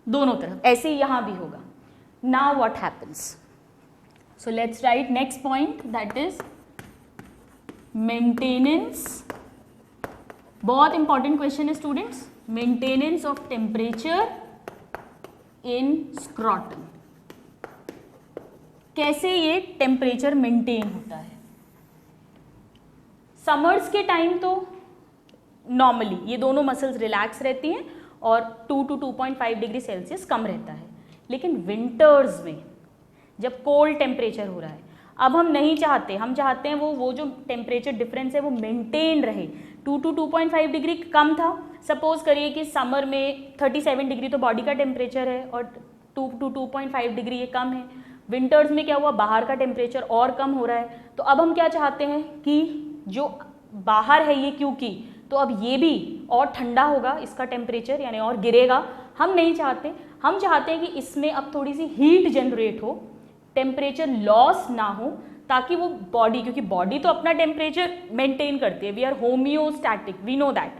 दोनों तरफ, ऐसे ही यहां भी होगा। Now what happens? So let's write next point, that is maintenance. बहुत इंपॉर्टेंट क्वेश्चन है students, maintenance of temperature in scrotum. कैसे ये टेम्परेचर मेंटेन होता है? समर्स के टाइम तो नॉर्मली ये दोनों मसल्स रिलैक्स रहती हैं और 2 to 2.5 डिग्री सेल्सियस कम रहता है। लेकिन विंटर्स में जब कोल्ड टेम्परेचर हो रहा है, अब हम नहीं चाहते, हम चाहते हैं वो जो टेम्परेचर डिफरेंस है वो मेंटेन रहे। 2 to 2.5 डिग्री कम था, सपोज करिए कि समर में 37 डिग्री तो बॉडी का टेम्परेचर है और 2 to 2.5 डिग्री ये कम है। विंटर्स में क्या हुआ, बाहर का टेम्परेचर और कम हो रहा है। तो अब हम क्या चाहते हैं कि जो बाहर है ये क्योंकि, तो अब ये भी और ठंडा होगा, इसका टेम्परेचर यानी और गिरेगा। हम नहीं चाहते, हम चाहते हैं कि इसमें अब थोड़ी सी हीट जनरेट हो, टेम्परेचर लॉस ना हो, ताकि वो बॉडी, क्योंकि बॉडी तो अपना टेम्परेचर मेंटेन करती है, we are homeostatic, we know that.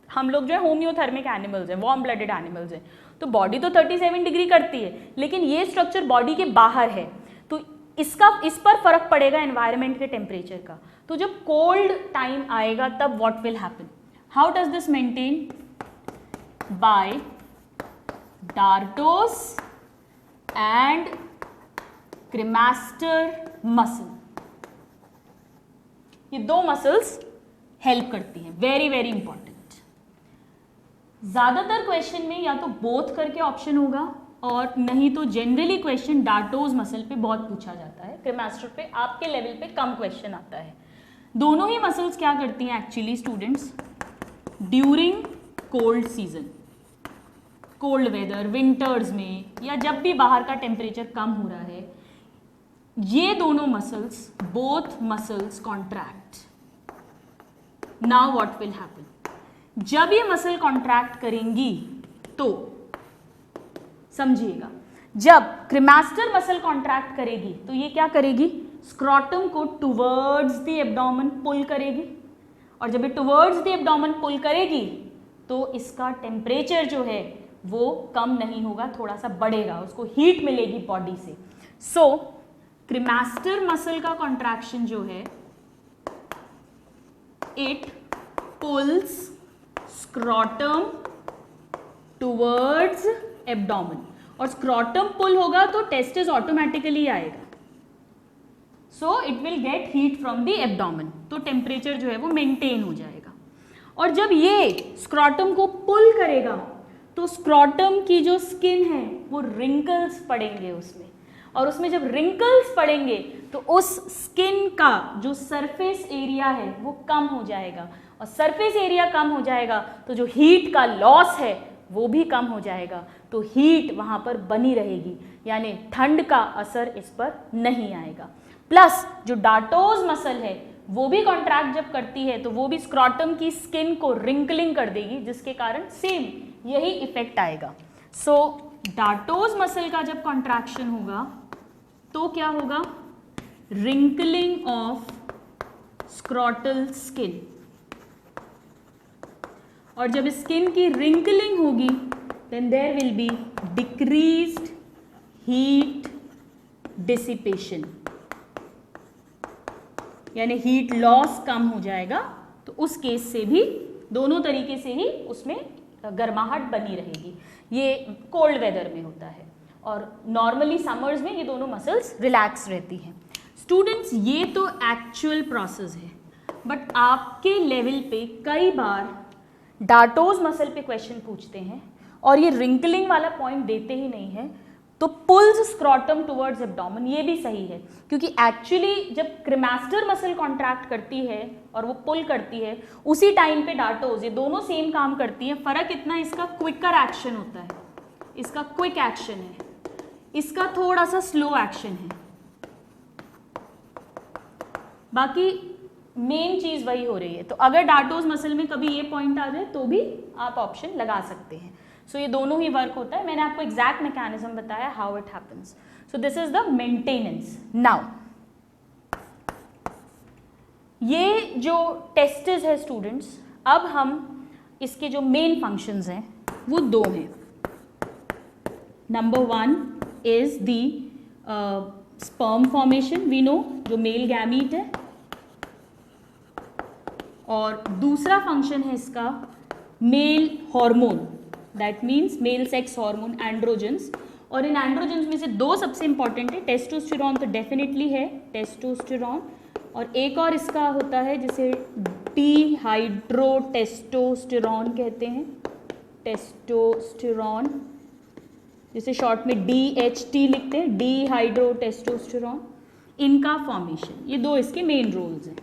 हम लोग जो है होम्योथर्मिक एनिमल्स हैं, वार्म ब्लडेड एनिमल्स हैं, तो बॉडी तो 37 डिग्री करती है, लेकिन ये स्ट्रक्चर बॉडी के बाहर है, तो इस पर फर्क पड़ेगा एनवायरनमेंट के टेम्परेचर का। तो जब कोल्ड टाइम आएगा तब what will happen? How does this maintain? By dartos and cremaster muscle. ये 2 मसल्स हेल्प करती हैं, वेरी वेरी इंपॉर्टेंट। ज़्यादातर क्वेश्चन में या तो बोथ करके ऑप्शन होगा और नहीं तो जनरली क्वेश्चन डार्टोज मसल पे बहुत पूछा जाता है, क्रेमास्टर पे आपके लेवल पे कम क्वेश्चन आता है। दोनों ही मसल्स क्या करती हैं actually students, during cold season, cold weather, winters में या जब भी बाहर का टेम्परेचर कम हो रहा है, ये दोनों muscles, both muscles contract. Now what will happen, जब ये मसल कॉन्ट्रैक्ट करेंगी तो समझिएगा, जब क्रेमास्टर मसल कॉन्ट्रैक्ट करेगी तो ये क्या करेगी, स्क्रॉटम को टुवर्ड्स द एब्डोमेन पुल करेगी, और जब ये टुवर्ड्स द एब्डोमेन पुल करेगी तो इसका टेम्परेचर जो है वो कम नहीं होगा, थोड़ा सा बढ़ेगा, उसको हीट मिलेगी बॉडी से। सो क्रेमास्टर मसल का कॉन्ट्रैक्शन जो है, it pools scrotum towards abdomen, और स्क्रॉटम पुल होगा तो टेस्टिस ऑटोमेटिकली आएगा, so it will get heat from the abdomen, तो टेम्परेचर जो है वो मेंटेन हो जाएगा। और जब ये स्क्रॉटम को पुल करेगा तो स्क्रॉटम की जो स्किन है वो रिंकल्स पड़ेंगे उसमें, और उसमें जब रिंकल्स पड़ेंगे तो उस स्किन का जो सरफेस एरिया है वो कम हो जाएगा, और सरफेस एरिया कम हो जाएगा तो जो हीट का लॉस है वो भी कम हो जाएगा, तो हीट वहाँ पर बनी रहेगी, यानी ठंड का असर इस पर नहीं आएगा। प्लस जो डार्टोज मसल है वो भी कॉन्ट्रैक्ट जब करती है तो वो भी स्क्रॉटम की स्किन को रिंकलिंग कर देगी, जिसके कारण सेम यही इफेक्ट आएगा। सो डार्टोज मसल का जब कॉन्ट्रैक्शन होगा तो क्या होगा, रिंकलिंग ऑफ स्क्रॉटल स्किन, और जब स्किन की रिंकलिंग होगी then there will be decreased heat dissipation, यानी हीट लॉस कम हो जाएगा, तो उस केस से भी दोनों तरीके से ही उसमें गर्माहट बनी रहेगी। ये कोल्ड वेदर में होता है, और नॉर्मली समर्स में ये दोनों मसल्स रिलैक्स रहती हैं। स्टूडेंट्स ये तो एक्चुअल प्रोसेस है, बट आपके लेवल पे कई बार डार्टोज मसल पे क्वेश्चन पूछते हैं और ये रिंकलिंग वाला पॉइंट देते ही नहीं है, तो पुल्स स्क्रॉटम टुवर्ड्स एब्डोमेन ये भी सही है, क्योंकि एक्चुअली जब क्रेमास्टर मसल कॉन्ट्रैक्ट करती है और वो पुल करती है उसी टाइम पे डार्टोज, ये दोनों सेम काम करती है, फर्क इतना इसका क्विकर एक्शन होता है, इसका क्विक एक्शन है, इसका थोड़ा सा स्लो एक्शन है, बाकी मेन चीज वही हो रही है। तो अगर डार्टोज मसल में कभी ये पॉइंट आ जाए तो भी आप ऑप्शन लगा सकते हैं। सो ये दोनों ही वर्क होता है, मैंने आपको एग्जैक्ट मैकेनिज्म बताया how it happens. So this is the maintenance. Now ये जो टेस्टिस है स्टूडेंट्स, अब हम इसके जो मेन फंक्शंस हैं वो दो हैं। Number 1 is the sperm formation, we know, जो मेल गैमीट है, और दूसरा फंक्शन है इसका male hormone, that means male sex hormone androgens, और इन एंड्रोजेंस में से दो सबसे इंपॉर्टेंट है, टेस्टोस्टेरॉन तो डेफिनेटली है, टेस्टोस्टेरॉन, और एक और इसका होता है जिसे डीहाइड्रो टेस्टोस्टेरॉन कहते हैं, टेस्टोस्टेरॉन जिसे शॉर्ट में DHT लिखते हैं, डीहाइड्रो टेस्टोस्टेरॉन, इनका फॉर्मेशन, ये दो इसके मेन रोल्स हैं।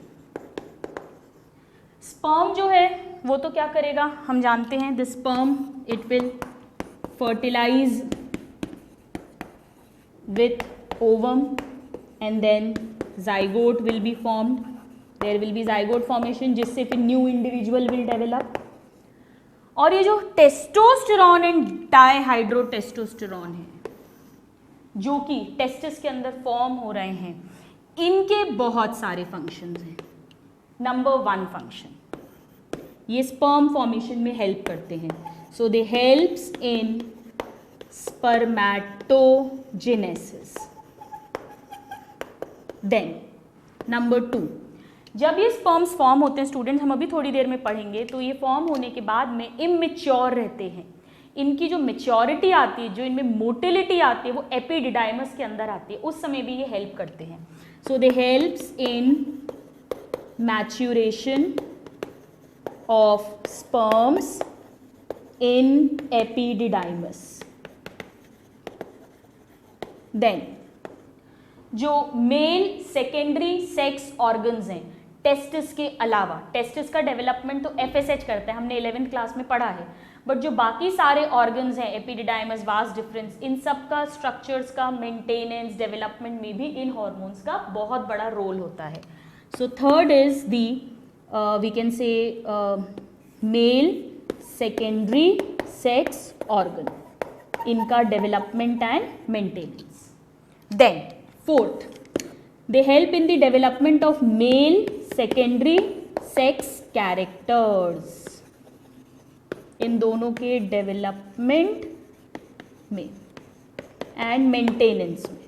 स्पर्म जो है वो तो क्या करेगा, हम जानते हैं, the sperm it will fertilise with ovum and then zygote will be formed, there will be zygote formation, जिससे फिर न्यू इंडिविजुअल विल डेवलप। और ये जो टेस्टोस्टेरॉन एंड डाइहाइड्रोटेस्टोस्टेरॉन है जो कि टेस्टिस के अंदर फॉर्म हो रहे हैं, इनके बहुत सारे फंक्शंस हैं। नंबर 1 फंक्शन, ये स्पर्म फॉर्मेशन में हेल्प करते हैं, so they helps in spermatogenesis. Then number 2, जब ये स्पर्म्स फॉर्म होते हैं स्टूडेंट्स, हम अभी थोड़ी देर में पढ़ेंगे, तो ये फॉर्म होने के बाद में इमेच्योर रहते हैं। इनकी जो मेच्योरिटी आती है, जो इनमें मोटिलिटी आती है, वो एपिडिडाइमस के अंदर आती है, उस समय भी ये हेल्प करते हैं। So they helps in maturation of sperms in epididymis. Then जो मेल सेकेंडरी सेक्स ऑर्गन्स हैं टेस्टिस के अलावा, टेस्टिस का डेवलपमेंट तो एफएसएच करता है, हमने 11th क्लास में पढ़ा है, बट जो बाकी सारे ऑर्गन्स हैं एपिडिडाइमस, वास डिफरेंस, इन सब का स्ट्रक्चर्स का मेंटेनेंस डेवलपमेंट में भी इन हॉर्मोन्स का बहुत बड़ा रोल होता है। So third is the we can say male secondary sex organ, इनका development and maintenance. Then fourth, they help in the development of male secondary sex characters, इन दोनों के डेवलपमेंट में एंड मेंटेनेंस में।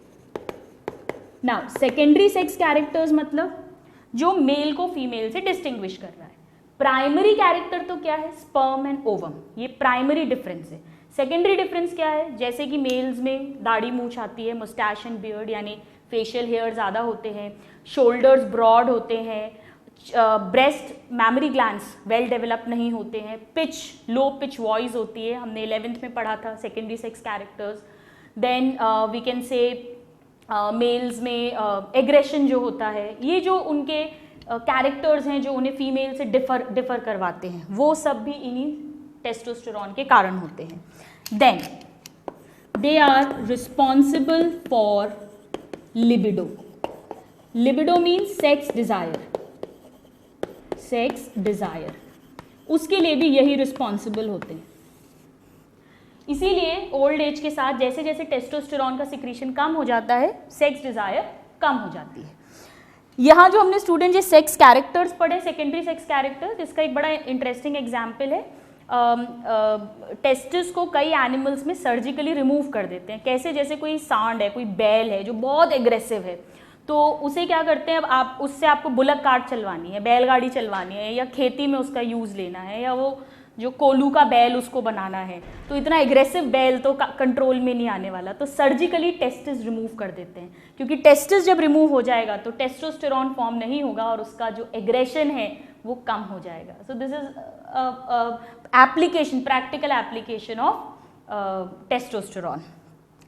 नाउ सेकेंडरी सेक्स कैरेक्टर्स मतलब जो mail को female से distinguish कर रहा है। प्राइमरी कैरेक्टर तो क्या है, स्पर्म एंड ओवम, ये प्राइमरी डिफरेंस है। सेकेंडरी डिफरेंस क्या है, जैसे कि मेल्स में दाढ़ी मूछ आती है, मुस्टैश एंड बियर्ड यानी फेशियल हेयर ज़्यादा होते हैं, शोल्डर्स ब्रॉड होते हैं, breast memory glands well develop नहीं होते हैं, पिच लो पिच वॉइस होती है, हमने 11th में पढ़ा था secondary sex characters. Then we can say males में एग्रेशन जो होता है, ये जो उनके कैरेक्टर्स हैं जो उन्हें फीमेल से डिफर करवाते हैं, वो सब भी इन्हीं टेस्टोस्टेरॉन के कारण होते हैं। Then they are responsible for libido. Libido means sex desire, sex desire, उसके लिए भी यही रिस्पॉन्सिबल होते हैं। इसीलिए ओल्ड एज के साथ जैसे जैसे टेस्टोस्टेरॉन का सिक्रीशन कम हो जाता है, सेक्स डिजायर कम हो जाती है। यहाँ जो हमने स्टूडेंट ये सेक्स कैरेक्टर्स पढ़े, सेकेंडरी सेक्स कैरेक्टर्स, इसका एक बड़ा इंटरेस्टिंग एग्जाम्पल है। टेस्टिस को कई एनिमल्स में सर्जिकली रिमूव कर देते हैं। कैसे, जैसे कोई सांड है, कोई बैल है जो बहुत एग्रेसिव है, तो उसे क्या करते हैं, अब आप उससे आपको बुलक कार्ट चलवानी है, बैलगाड़ी चलवानी है, या खेती में उसका यूज़ लेना है, या वो जो कोलू का बैल उसको बनाना है, तो इतना एग्रेसिव बैल तो कंट्रोल में नहीं आने वाला, तो सर्जिकली टेस्टिस रिमूव कर देते हैं। क्योंकि टेस्टिस जब रिमूव हो जाएगा तो टेस्टोस्टेरॉन फॉर्म नहीं होगा और उसका जो एग्रेशन है वो कम हो जाएगा। सो this is application, practical application of testosterone.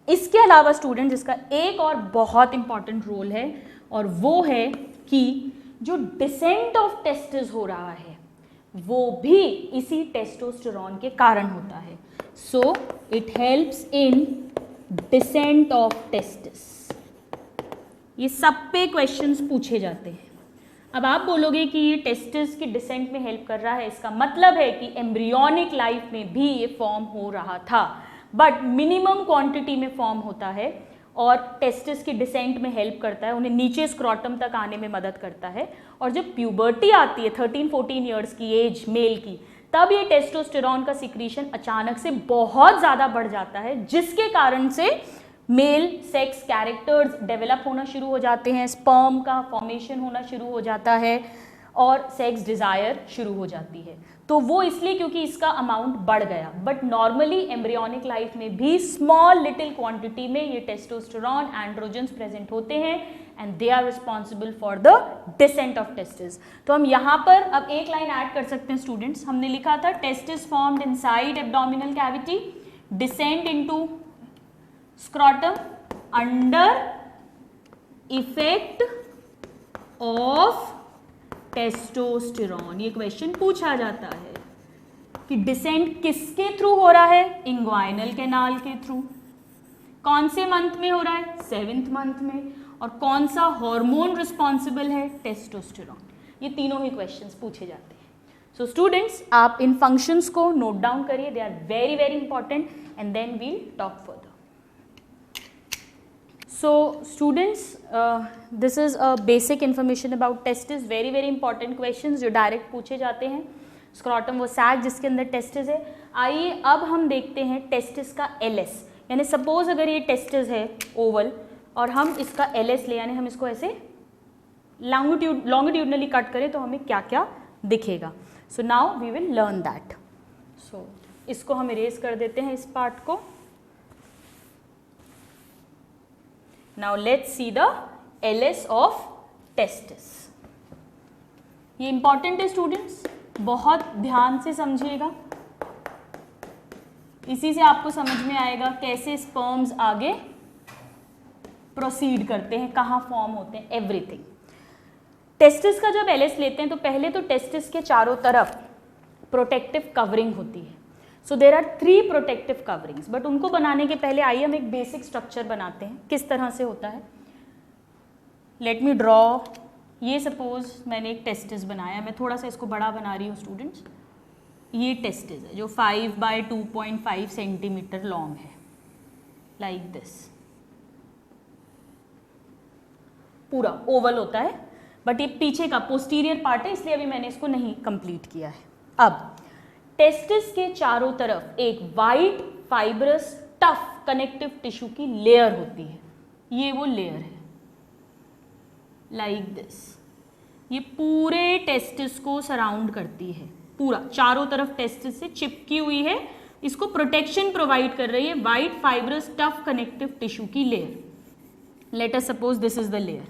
इसके अलावा स्टूडेंट इसका एक और बहुत इंपॉर्टेंट रोल है, और वो है कि जो डिसेंट ऑफ टेस्टिस हो रहा है वो भी इसी टेस्टोस्टेरॉन के कारण होता है। So it helps in decent of testis. ये सब पे क्वेश्चंस पूछे जाते हैं। अब आप बोलोगे कि ये टेस्टिस की डिसेंट में हेल्प कर रहा है, इसका मतलब है कि एम्ब्रियोनिक लाइफ में भी ये फॉर्म हो रहा था, बट मिनिमम क्वांटिटी में फॉर्म होता है, और टेस्टिस की डिसेंट में हेल्प करता है, उन्हें नीचे स्क्रॉटम तक आने में मदद करता है। और जब प्यूबर्टी आती है 13-14 ईयर्स की एज मेल की, तब ये टेस्टोस्टेरॉन का सिक्रीशन अचानक से बहुत ज़्यादा बढ़ जाता है, जिसके कारण से मेल सेक्स कैरेक्टर्स डेवलप होना शुरू हो जाते हैं, स्पर्म का फॉर्मेशन होना शुरू हो जाता है, और सेक्स डिज़ायर शुरू हो जाती है। तो वो इसलिए क्योंकि इसका अमाउंट बढ़ गया, बट नॉर्मली एम्ब्रियोनिक लाइफ में भी स्मॉल लिटिल क्वांटिटी में ये टेस्टोस्टेरॉन एंड्रोजन्स प्रेजेंट होते हैं, and they are responsible for the descent of testis. तो हम यहाँ पर अब एक लाइन ऐड कर सकते हैं स्टूडेंट्स। हमने लिखा था testis formed inside abdominal cavity, descent into scrotum under effect of testosterone. ये क्वेश्चन पूछा जाता है कि डिसेंट किसके थ्रू हो रहा है, इंग्वाइनल कैनाल के थ्रू। कौन से मंथ में हो रहा है, 7th मंथ में, और कौन सा हार्मोन रिस्पॉन्सिबल है, टेस्टोस्टेरॉन। ये तीनों ही क्वेश्चंस पूछे जाते हैं। सो स्टूडेंट्स, आप इन फंक्शंस को नोट डाउन करिए, they are very very important, and then we'll talk further. So students, this is a basic information about testis, very very important questions जो डायरेक्ट पूछे जाते हैं। स्क्रॉटम वो सैक जिसके अंदर टेस्टिस है। आइए अब हम देखते हैं टेस्टिस का LS, यानी सपोज अगर ये टेस्टिस है ओवल और हम इसका LS ले, यानी हम इसको ऐसे लॉन्गिट्यूडनली कट करें तो हमें क्या क्या दिखेगा। So now we will learn that. So इसको हम इरेज कर देते हैं, इस पार्ट को। Now let's see the LS of testis. ये important है स्टूडेंट्स, बहुत ध्यान से समझिएगा, इसी से आपको समझ में आएगा कैसे स्पर्म्स आगे प्रोसीड करते हैं, कहाँ फॉर्म होते हैं, एवरीथिंग। टेस्टिस का जब एलएस लेते हैं तो पहले तो टेस्टिस के चारों तरफ प्रोटेक्टिव कवरिंग होती है। So there are 3 protective coverings, but उनको बनाने के पहले आइए हम एक बेसिक स्ट्रक्चर बनाते हैं, किस तरह से होता है। लेट मी ड्रॉ, ये सपोज मैंने एक टेस्टिस बनाया, मैं थोड़ा सा इसको बड़ा बना रही हूँ स्टूडेंट्स। ये टेस्टिस है जो 5 बाय 2.5 सेंटीमीटर लॉन्ग है, लाइक दिस, पूरा ओवल होता है, बट ये पीछे का पोस्टीरियर पार्ट है, इसलिए अभी मैंने इसको नहीं कंप्लीट किया है। अब टेस्टिस के चारों तरफ एक white fibrous tough connective tissue की लेयर होती है, ये वो लेयर है, लाइक दिस। ये पूरे टेस्टिस को सराउंड करती है, पूरा चारों तरफ टेस्टिस से चिपकी हुई है, इसको प्रोटेक्शन प्रोवाइड कर रही है white fibrous tough connective tissue की layer. Let us suppose this is the layer,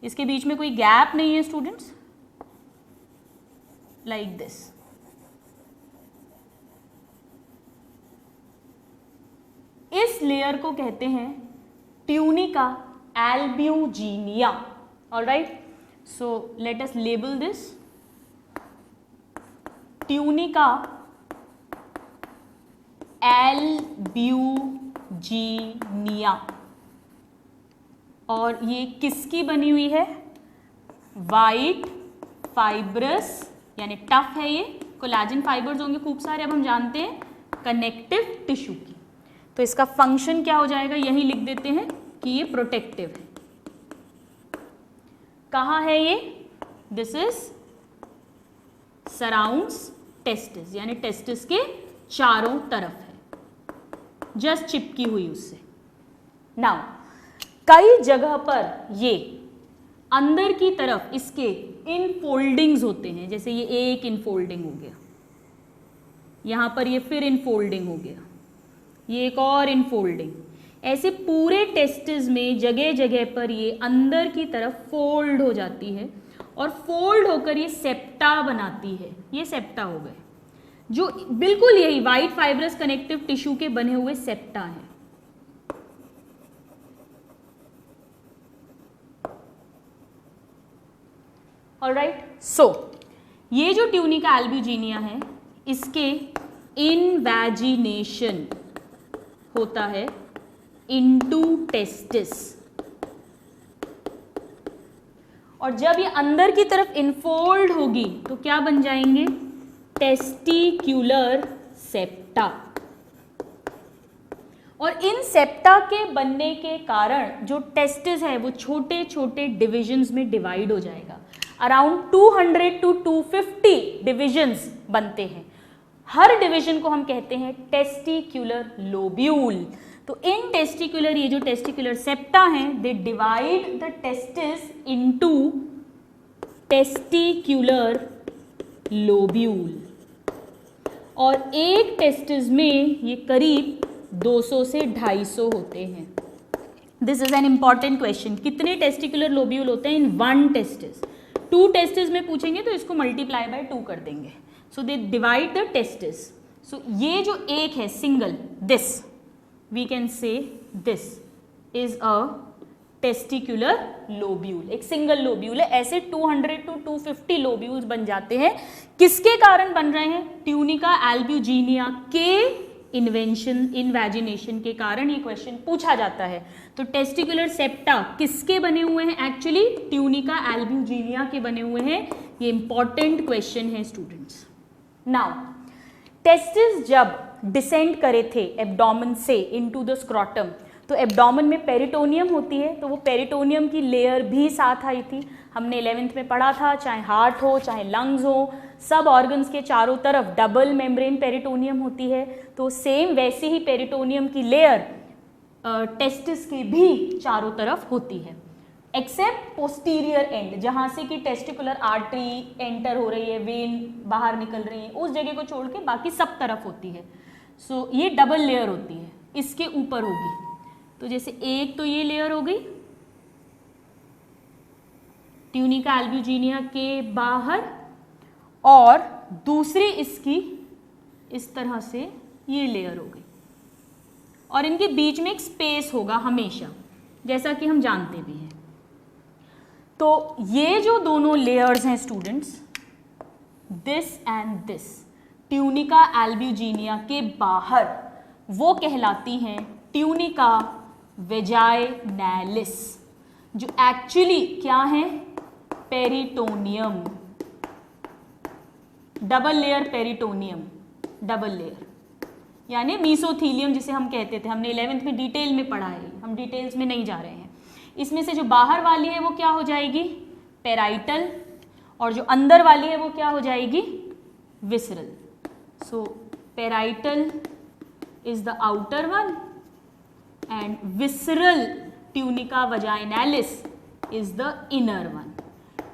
इसके बीच में कोई गैप नहीं है स्टूडेंट्स, लाइक दिस। इस लेयर को कहते हैं tunica albuginea. Alright, so let us label this tunica albuginea. और ये किसकी बनी हुई है? वाइट फाइब्रस, यानी टफ है, ये कोलेजन फाइबर्स होंगे खूब सारे, अब हम जानते हैं कनेक्टिव टिश्यू की। तो इसका फंक्शन क्या हो जाएगा, यही लिख देते हैं कि ये प्रोटेक्टिव है। कहाँ है ये? दिस इज सराउंड्स टेस्टिस, यानी टेस्टिस के चारों तरफ है, जस्ट चिपकी हुई उससे। नाउ कई जगह पर ये अंदर की तरफ इसके इनफोल्डिंग्स होते हैं, जैसे ये एक इनफोल्डिंग हो गया, यहां पर ये फिर इनफोल्डिंग हो गया, ये एक और इनफोल्डिंग, ऐसे पूरे टेस्टिस में जगह जगह पर ये अंदर की तरफ फोल्ड हो जाती है और फोल्ड होकर ये सेप्टा बनाती है। ये सेप्टा हो गए, जो बिल्कुल यही वाइट फाइब्रस कनेक्टिव टिश्यू के बने हुए सेप्टा हैं। ऑलराइट, सो ये जो ट्यूनिका एल्ब्यूजिनिया है, इसके इनवैजिनेशन होता है इनटू टेस्टिस, और जब ये अंदर की तरफ इनफोल्ड होगी तो क्या बन जाएंगे? Testicular septa. और इन सेप्टा के बनने के कारण जो टेस्टिस है वो छोटे छोटे डिविजन्स में डिवाइड हो जाएगा। अराउंड 200 to 250 डिविजन्स बनते हैं, हर डिवीजन को हम कहते हैं टेस्टिक्यूलर लोब्यूल। तो इन टेस्टिक्यूलर, ये जो टेस्टिक्यूलर सेप्टा हैं, दे divide the testis into testicular lobule, और एक टेस्टिस में ये करीब 200 से 250 होते हैं। This is an important question, कितने टेस्टिक्यूलर लोब्यूल होते हैं इन वन टेस्टिस? 2 टेस्टिस में पूछेंगे तो इसको मल्टीप्लाई बाय 2 कर देंगे। So they divide the testis. So ये जो एक है single, this we can say this is a testicular lobule, एक सिंगल लोब्यूल है। ऐसे 200 to 250 लोब्यूल्स बन जाते हैं। किसके कारण बन रहे हैं? ट्यूनिका एल्ब्यूजिनिया के इन्वेजिनेशन के कारण ये क्वेश्चन पूछा जाता है। तो टेस्टिकुलर सेप्टा किसके बने हुए हैं? एक्चुअली ट्यूनिका एल्ब्यूजिनिया के बने हुए हैं। ये इंपॉर्टेंट क्वेश्चन है स्टूडेंट्स। नाउ टेस्टिस जब डिसेंड करे थे एब्डोमेन से इनटू द स्क्रॉटम, तो एब्डोमेन में पेरिटोनियम होती है, तो वो पेरिटोनियम की लेयर भी साथ आई थी। हमने 11th में पढ़ा था, चाहे हार्ट हो चाहे लंग्स हो, सब ऑर्गन्स के चारों तरफ डबल मेम्ब्रेन पेरिटोनियम होती है। तो सेम वैसी ही पेरिटोनियम की लेयर टेस्टिस के भी चारों तरफ होती है, एक्सेप्ट पोस्टीरियर एंड, जहाँ से कि टेस्टिकुलर आर्टरी एंटर हो रही है, वेन बाहर निकल रही है, उस जगह को छोड़ के बाकी सब तरफ होती है। सो ये डबल लेयर होती है, इसके ऊपर होगी। तो जैसे एक तो ये लेयर हो गई ट्यूनिका एल्ब्यूजिनिया के बाहर, और दूसरी इसकी इस तरह से ये लेयर हो गई, और इनके बीच में एक स्पेस होगा हमेशा, जैसा कि हम जानते भी हैं। तो ये जो दोनों लेयर्स हैं students, this and this, tunica albuginea के बाहर, वो कहलाती हैं ट्यूनिका वेजाइनैलिस, जो एक्चुअली क्या है, peritoneum, double layer peritoneum, double layer, यानी मीसोथीलियम जिसे हम कहते थे, हमने 11th में डिटेल में पढ़ा है, हम डिटेल्स में नहीं जा रहे हैं। इसमें से जो बाहर वाली है वो क्या हो जाएगी, पेराइटल, और जो अंदर वाली है वो क्या हो जाएगी, visceral. So parietal is the outer one and visceral tunica vaginalis is the inner one.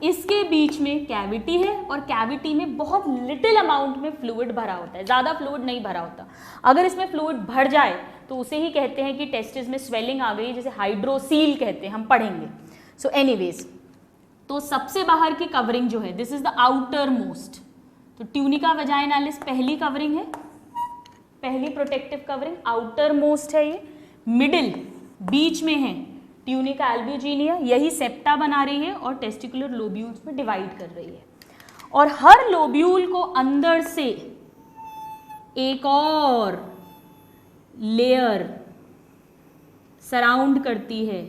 इसके बीच में कैविटी है, और कैविटी में बहुत लिटिल अमाउंट में फ्लूइड भरा होता है, ज़्यादा फ्लूइड नहीं भरा होता। अगर इसमें फ्लूइड भर जाए तो उसे ही कहते हैं कि टेस्टिस में स्वेलिंग आ गई, जिसे हाइड्रोसील कहते हैं, हम पढ़ेंगे। सो एनीवेज, तो सबसे बाहर की कवरिंग जो है, this is the outer most. तो ट्यूनिका वजाइनैलिस पहली कवरिंग है, पहली प्रोटेक्टिव कवरिंग, आउटर मोस्ट है ये। मिडिल, बीच में है ट्यूनिका एल्ब्यूजिनिया, यही सेप्टा बना रही है और टेस्टिकुलर लोब्यूल्स में डिवाइड कर रही है, और हर लोब्यूल को अंदर से एक और लेयर सराउंड करती है,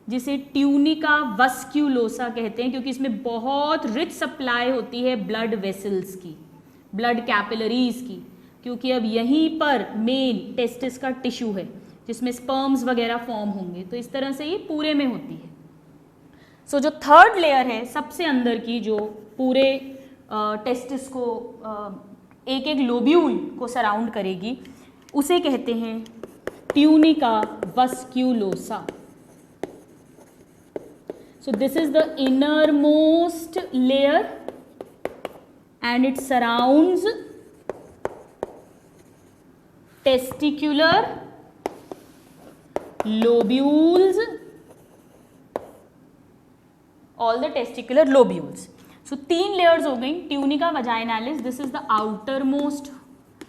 जिसे ट्यूनिका वस्क्यूलोसा कहते हैं, क्योंकि इसमें बहुत रिच सप्लाई होती है ब्लड वेसल्स की, ब्लड कैपिलरीज की, क्योंकि अब यहीं पर मेन टेस्टिस का टिश्यू है जिसमें स्पर्म्स वगैरह फॉर्म होंगे, तो इस तरह से ये पूरे में होती है। सो जो थर्ड लेयर है सबसे अंदर की, जो पूरे टेस्टिस को एक एक लोब्यूल को सराउंड करेगी, उसे कहते हैं tunica वस्क्यूलोसा। So this is the innermost layer and it surrounds testicular lobules, all the testicular lobules. So 3 layers हो गई, tunica vaginalis, this is the outermost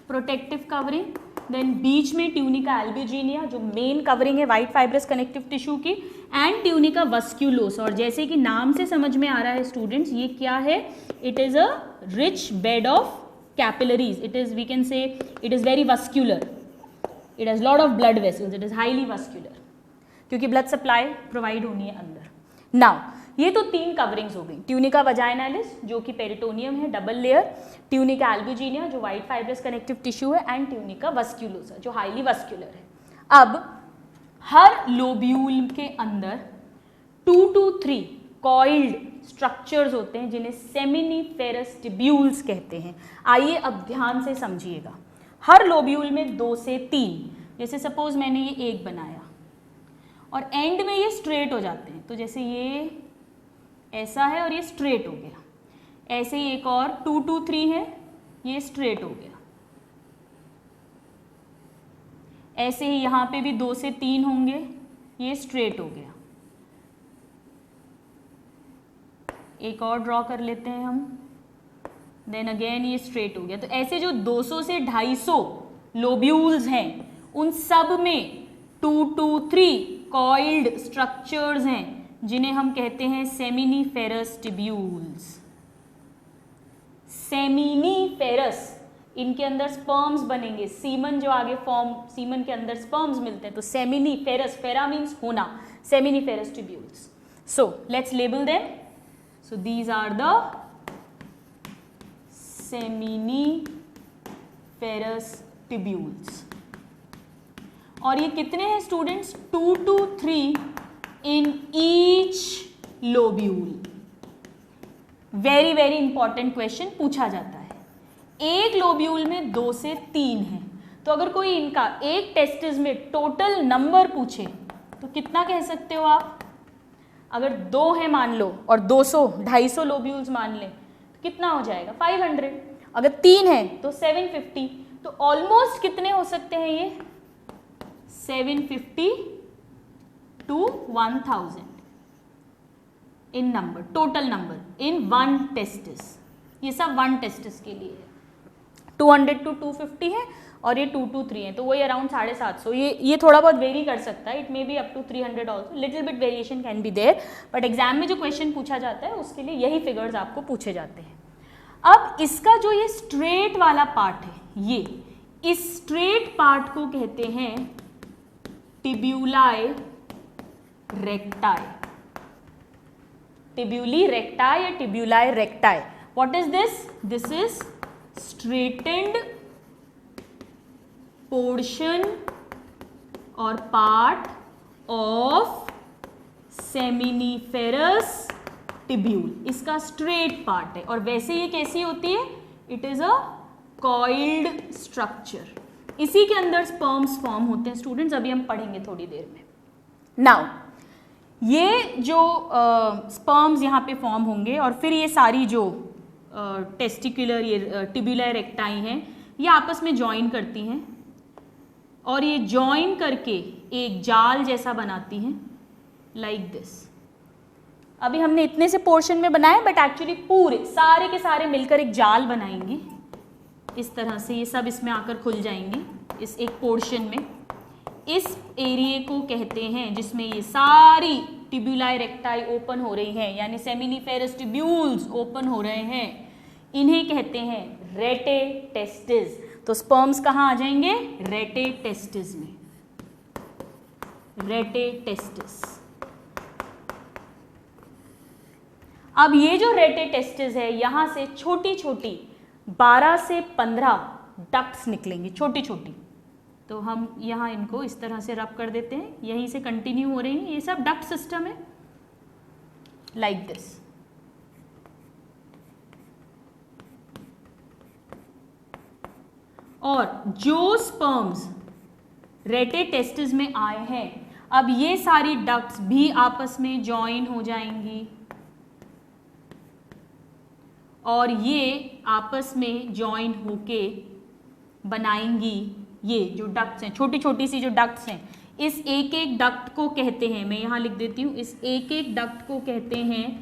protective covering, then बीच में ट्यूनिका एल्ब्यूजिनिया जो मेन कवरिंग है white fibrous connective tissue की, and tunica vasculosa, और जैसे कि नाम से समझ में आ रहा है स्टूडेंट्स, ये क्या है, it is a rich bed of capillaries, it is, we can say it is very vascular, it has lot of blood vessels, it is highly vascular, क्योंकि ब्लड सप्लाई प्रोवाइड होनी है अंदर। नाउ ये तो 3 coverings हो गई, tunica वजाइनैलिस जो कि पेरिटोनियम है डबल लेयर, ट्यूनिका एल्ब्यूजिनिया जो वाइट फाइब्रस कनेक्टिव टिश्यू है, एंड ट्यूनिका वस्क्यूलोसा जो हाईली वस्क्यूलर है। अब हर लोब्यूल के अंदर 2 to 3 कॉइल्ड स्ट्रक्चर्स होते हैं, जिन्हें सेमिनिफेरस टिब्यूल्स कहते हैं। आइए अब ध्यान से समझिएगा, हर लोब्यूल में 2 से 3, जैसे सपोज मैंने ये एक बनाया और एंड में ये स्ट्रेट हो जाते हैं, तो जैसे ये ऐसा है और ये स्ट्रेट हो गया, ऐसे ही एक और 2 to 3 है, ये स्ट्रेट हो गया, ऐसे ही यहाँ पे भी 2 से 3 होंगे, ये स्ट्रेट हो गया, एक और ड्रॉ कर लेते हैं हम, देन अगेन ये स्ट्रेट हो गया। तो ऐसे जो 200 से 250 लोब्यूल्स हैं, उन सब में 2 to 3 कॉइल्ड स्ट्रक्चर्स हैं, जिन्हें हम कहते हैं सेमिनिफेरस टिब्यूल्स। सेमिनिफेरस, इनके अंदर स्पर्म्स बनेंगे, सीमन जो आगे फॉर्म, सीमन के अंदर स्पर्म्स मिलते हैं, तो सेमिनिफेरस, फेरा मीन्स होना, seminiferous tubules. So let's label them. So these are the seminiferous tubules, और ये कितने हैं students, 2 to 3 in each lobule। Very very important question पूछा जाता है, एक लोब्यूल में 2 से 3 है, तो अगर कोई इनका एक टेस्टिस में टोटल नंबर पूछे तो कितना कह सकते हो आप? अगर 2 है मान लो और 200-250 लोब्यूल्स मान लें तो कितना हो जाएगा, 500। अगर 3 है तो 750, तो ऑलमोस्ट कितने हो सकते हैं ये, 750 to 1000 in number, total number in 1 testis. ये सब 1 टेस्टिस के लिए है। 200 to 250 है और ये 223 है, तो वही अराउंड 750. ये थोड़ा बहुत वेरी कर सकता है, it may be up to 300 also, little bit variation can be there, but exam में जो क्वेश्चन पूछा जाता है उसके लिए यही फिगर्स आपको पूछे जाते हैं. अब इसका जो ये स्ट्रेट वाला पार्ट है, ये इस स्ट्रेट पार्ट को कहते हैं टिब्यूलाई रेक्टाई. टिब्यूली रेक्टाई या tubuli recti. What is this? This is straightened portion और पार्ट ऑफ सेमिनिफेरस टिब्यूल. इसका स्ट्रेट पार्ट है और वैसे ये कैसी होती है? It is a coiled structure. इसी के अंदर स्पर्म्स फॉर्म होते हैं स्टूडेंट्स, अभी हम पढ़ेंगे थोड़ी देर में. नाउ ये जो स्पर्म्स यहाँ पे फॉर्म होंगे और फिर ये सारी जो टेस्टिकुलर ये टिब्यूलाई रेक्टाई हैं, ये आपस में ज्वाइन करती हैं और ये ज्वाइन करके एक जाल जैसा बनाती हैं, लाइक दिस. अभी हमने इतने से पोर्शन में बनाया, बट एक्चुअली पूरे सारे के सारे मिलकर एक जाल बनाएंगे इस तरह से. ये सब इसमें आकर खुल जाएंगे इस एक पोर्शन में. इस एरिया को कहते हैं जिसमें ये सारी टिब्यूलाई रेक्टाई ओपन हो रही हैं, यानी सेमिनिफेरस टिब्यूल्स ओपन हो रहे हैं, इन्हें कहते हैं रेटे टेस्टिस. तो स्पर्म्स कहाँ आ जाएंगे? रेटे टेस्टिस में. रेटे टेस्टिस. अब ये जो रेटे टेस्टिस है, यहां से छोटी छोटी 12 से 15 डक्ट्स निकलेंगी, छोटी छोटी. तो हम यहाँ इनको इस तरह से रब कर देते हैं, यहीं से कंटिन्यू हो रही हैं. ये सब डक्ट सिस्टम है, लाइक दिस. और जो स्पर्म्स रेटे टेस्टिस में आए हैं, अब ये सारी डक्ट्स भी आपस में ज्वाइन हो जाएंगी और ये आपस में ज्वाइन होके बनाएंगी ये जो डक्ट्स हैं, छोटी छोटी सी जो डक्ट्स हैं. इस एक एक डक्ट को कहते हैं, मैं यहाँ लिख देती हूँ, इस एक एक डक्ट को कहते हैं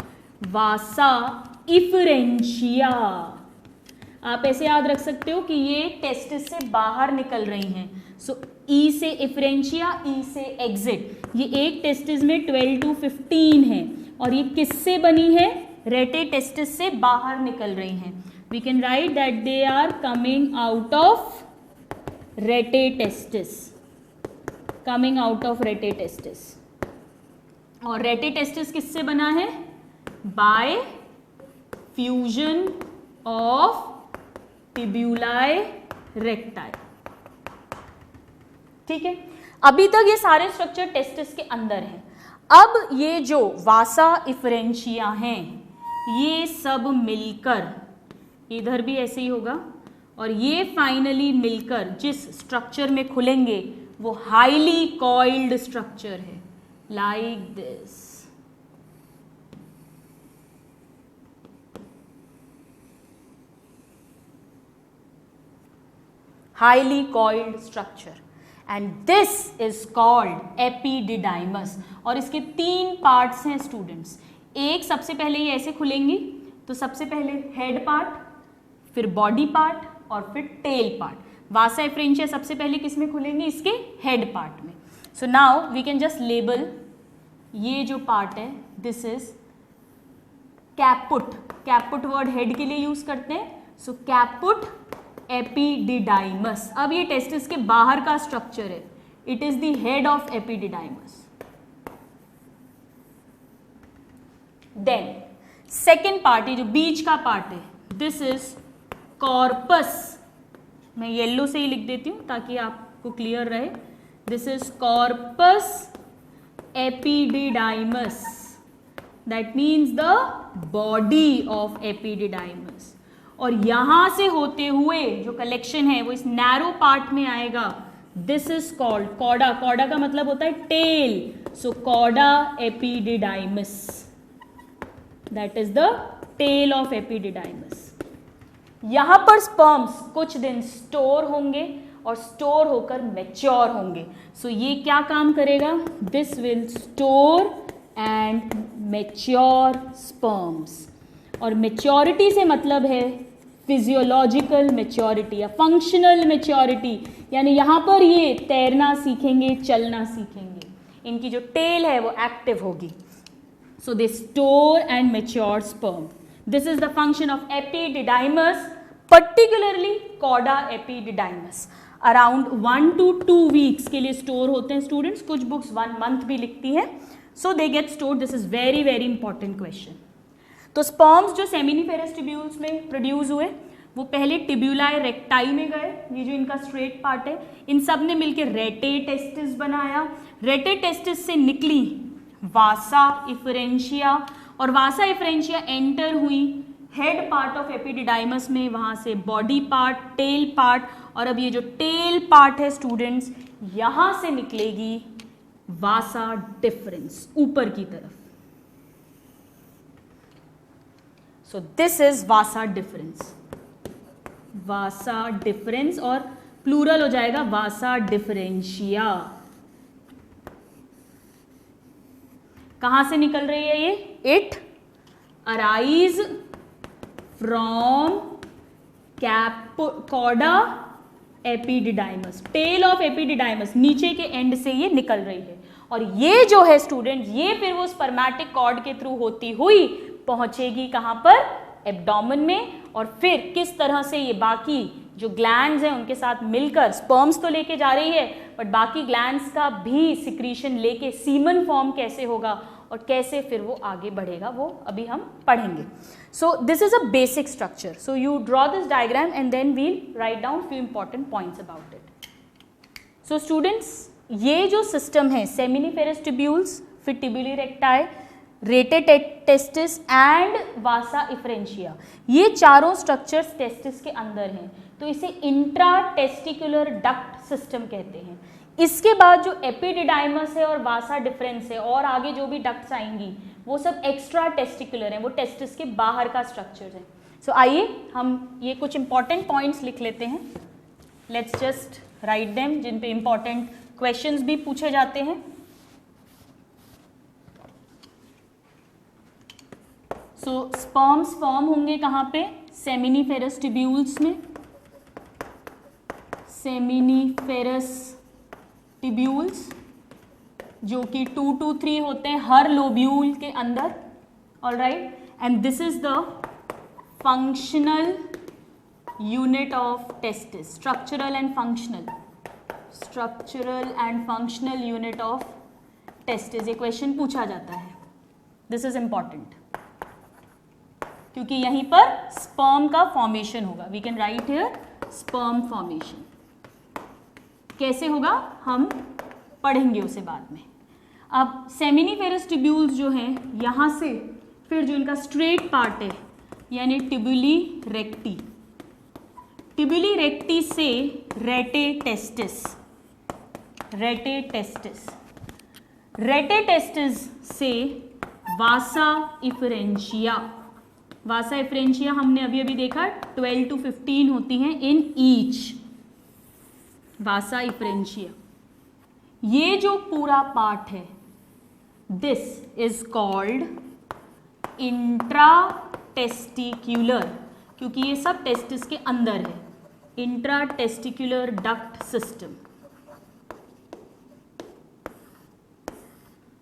वासा इफरेंशिया. आप ऐसे याद रख सकते हो कि ये टेस्टिस से बाहर निकल रही हैं. सो ई से इफरेंशिया, ई से एग्जिट. ये एक टेस्टिस में 12 to 15 है और ये किससे बनी है? रेटे टेस्टिस से बाहर निकल रही हैं. We can write that they are coming out of rete testis. Coming out of rete testis. और रेटे टेस्टिस किससे बना है? By fusion of tubuli recti. ठीक है, अभी तक ये सारे स्ट्रक्चर टेस्टिस के अंदर हैं. अब ये जो वासा इफरेंशिया हैं, ये सब मिलकर, इधर भी ऐसे ही होगा, और ये फाइनली मिलकर जिस स्ट्रक्चर में खुलेंगे वो हाईली कॉइल्ड स्ट्रक्चर है, like this. Highly coiled structure, and this is called epididymis. और इसके 3 पार्ट्स हैं स्टूडेंट्स. एक, सबसे पहले ये ऐसे खुलेंगी, तो सबसे पहले हेड पार्ट, फिर बॉडी पार्ट और फिर टेल पार्ट. वासा इफरेंशिया सबसे पहले किस में खुलेंगे? इसके हेड पार्ट में. So now we can just label ये जो पार्ट है, this is caput. Caput word head के लिए यूज करते हैं. So caput epididymis. अब ये टेस्टिस के बाहर का स्ट्रक्चर है, it is the head of epididymis. Then second part है जो बीच का पार्ट है, दिस इज कॉर्पस. मैं येलो से ही लिख देती हूं ताकि आपको क्लियर रहे. This is corpus epididymis. That means the body of epididymis. और यहां से होते हुए जो कलेक्शन है वो इस नैरो पार्ट में आएगा. This is called cauda. Cauda का मतलब होता है tail. So cauda epididymis, that is the tail of epididymis. यहां पर स्पर्म्स कुछ दिन स्टोर होंगे और स्टोर होकर मैच्योर होंगे. सो ये क्या काम करेगा? This will store and mature sperms. और मैच्योरिटी से मतलब है फिजियोलॉजिकल मेच्योरिटी या फंक्शनल मेच्योरिटी, यानी यहाँ पर ये तैरना सीखेंगे, चलना सीखेंगे, इनकी जो टेल है वो एक्टिव होगी. So they store and mature sperm. This is the function of epididymis, particularly Cauda epididymis. Around 1 to 2 weeks के लिए store होते हैं students. कुछ books 1 month भी लिखती हैं. So they get stored. This is very very important question. तो sperms जो seminiferous tubules में produce हुए, वो पहले टिब्यूलाई रेक्टाई में गए, ये जो इनका स्ट्रेट पार्ट है, इन सब ने मिलकर रेटे टेस्टिस बनाया. रेटे टेस्टिस से निकली वासा इफरेंशिया, और वासा इफरेंशिया एंटर हुई हेड पार्ट ऑफ एपिडिडाइमस में, वहाँ से बॉडी पार्ट, टेल पार्ट, और अब ये जो टेल पार्ट है स्टूडेंट्स, यहाँ से निकलेगी वासा डिफरेंस ऊपर की तरफ. सो this is vasa difference. Vasa difference और प्लूरल हो जाएगा वासा डिफरेंशिया. कहां से निकल रही है ये? It arise from cauda epididymis, tail of epididymis, नीचे के एंड से ये निकल रही है. और ये जो है स्टूडेंट, ये फिर वो स्पर्मेटिक कॉर्ड के थ्रू होती हुई पहुंचेगी कहां पर? एब्डोमेन में. और फिर किस तरह से ये बाकी जो ग्लैंड्स हैं उनके साथ मिलकर स्पर्म्स तो लेके जा रही है, बट बाकी ग्लैंड्स का भी सिक्रीशन लेके सीमन फॉर्म कैसे होगा और कैसे फिर वो आगे बढ़ेगा, वो अभी हम पढ़ेंगे. So this is a basic structure. So you draw this diagram and then we'll write down few important points about it. So students, ये जो सिस्टम है, सेमिनिफेरस ट्यूब्यूल्स, फिर tubuli recti, rete testis and vasa efferentia, ये चारों structures testis के अंदर हैं, तो इसे इंट्रा टेस्टिकुलर डक्ट सिस्टम कहते हैं. इसके बाद जो एपिडिडाइमस है और वासा डिफरेंस है और आगे जो भी डक्ट्स आएंगी वो सब एक्स्ट्रा टेस्टिकुलर हैं, वो टेस्टिस के बाहर का स्ट्रक्चर है. सो आइए हम ये कुछ इंपॉर्टेंट पॉइंट्स लिख लेते हैं. लेट्स जस्ट राइट देम, जिन पे इंपॉर्टेंट क्वेश्चंस भी पूछे जाते हैं. सो स्पर्म्स फॉर्म होंगे कहाँ पे? सेमिनिफेरस ट्यूब्यूल्स में. सेमिनिफेरस ट्यूब्यूल्स जो कि 2 to 3 होते हैं हर लोब्यूल के अंदर. Alright, and this is the functional unit of testis. Structural and functional unit of testis. ये क्वेश्चन पूछा जाता है. दिस इज इंपॉर्टेंट क्योंकि यहीं पर स्पर्म का फॉर्मेशन होगा. We can write here sperm formation. कैसे होगा हम पढ़ेंगे उसे बाद में. अब सेमिनिफेरस ट्यूब्यूल्स जो हैं, यहाँ से फिर जो इनका स्ट्रेट पार्ट है यानी टिब्यूली रेक्टी, टिब्यूली रेक्टी से रेटे टेस्टिस, रेटे टेस्टिस, रेटे टेस्टिस से वासा इफरेंशिया. वासा इफरेंशिया हमने अभी अभी देखा 12 to 15 होती हैं इन ईच. वासा इफरेंशिया, ये जो पूरा पार्ट है, this is called intra testicular, क्योंकि ये सब टेस्टिस के अंदर है. इंट्रा टेस्टिक्यूलर डक्ट सिस्टम,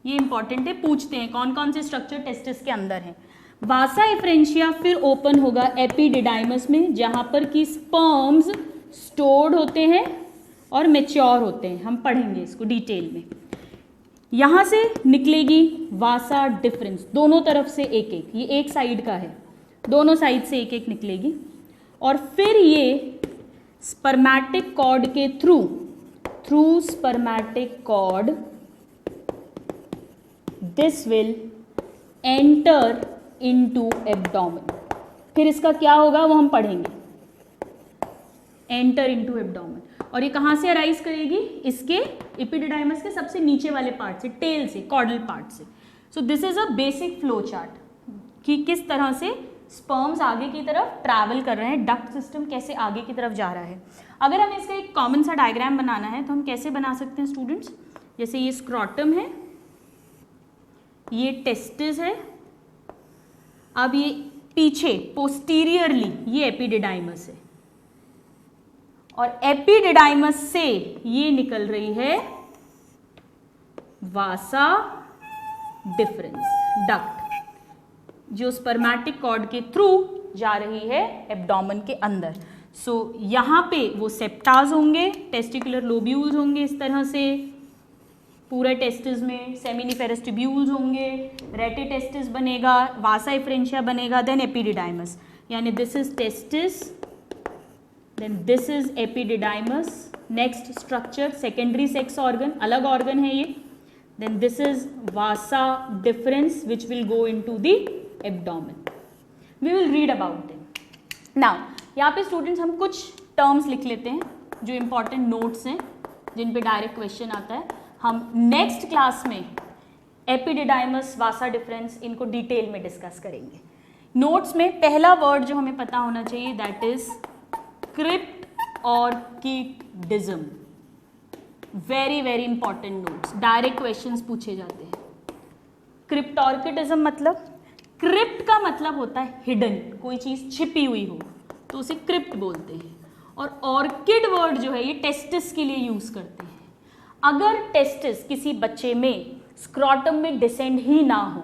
ये इंपॉर्टेंट है, पूछते हैं कौन कौन से स्ट्रक्चर टेस्टिस के अंदर हैं. वासा इफरेंशिया फिर ओपन होगा एपिडिडाइमस में, जहां पर कि स्पर्म्स स्टोर्ड होते हैं और मैच्योर होते हैं. हम पढ़ेंगे इसको डिटेल में. यहाँ से निकलेगी वासा डिफरेंस, दोनों तरफ से एक एक, ये एक साइड का है, दोनों साइड से एक एक निकलेगी. और फिर ये स्पर्मेटिक कॉर्ड के through spermatic cord this will enter into abdomen. फिर इसका क्या होगा वो हम पढ़ेंगे. Enter into abdomen. और ये कहाँ से अराइज करेगी? इसके एपिडिडाइमस के सबसे नीचे वाले पार्ट से, टेल से, कॉर्डल पार्ट से. सो this is a basic flow chart कि किस तरह से स्पर्म्स आगे की तरफ ट्रैवल कर रहे हैं, डक्ट सिस्टम कैसे आगे की तरफ जा रहा है. अगर हमें इसका एक कॉमन सा डायग्राम बनाना है तो हम कैसे बना सकते हैं स्टूडेंट्स? जैसे ये स्क्रॉटम है, ये टेस्टिस है, अब ये पीछे पोस्टीरियरली ये एपिडिडाइमस है और एपिडिडाइमस से ये निकल रही है वासा डिफरेंस डक्ट, जो स्पर्मेटिक कॉर्ड के थ्रू जा रही है एब्डोमेन के अंदर। सो यहाँ पे वो सेप्टाज होंगे, टेस्टिकुलर लोब्यूल्स होंगे इस तरह से पूरे टेस्टिस में, सेमिनिफेरस ट्यूब्यूल्स होंगे, रेटिटेस्टिस बनेगा, वासा एफ्रेंशिया बनेगा, देन एपिडिडाइमस, यानी this is testis, then this is epididymis, next structure secondary sex organ, अलग ऑर्गन है ये, then this is vasa deferens which will go into the abdomen. We will read about them. Now यहाँ पे students हम कुछ terms लिख लेते हैं जो इंपॉर्टेंट नोट्स हैं जिन पे डायरेक्ट क्वेश्चन आता है। हम नेक्स्ट क्लास में एपिडिडाइमस, वासा डिफरेंस, इनको डिटेल में डिस्कस करेंगे। नोट्स में पहला वर्ड जो हमें पता होना चाहिए that is cryptorchidism. Very very important notes, direct questions पूछे जाते हैं। क्रिप्टॉर्किडिज्म मतलब, क्रिप्ट का मतलब होता है हिडन, कोई चीज छिपी हुई हो तो उसे क्रिप्ट बोलते हैं। और ऑर्किड वर्ड जो है ये टेस्टिस के लिए यूज करते हैं। अगर टेस्टिस किसी बच्चे में स्क्रॉटम में डिसेंड ही ना हो,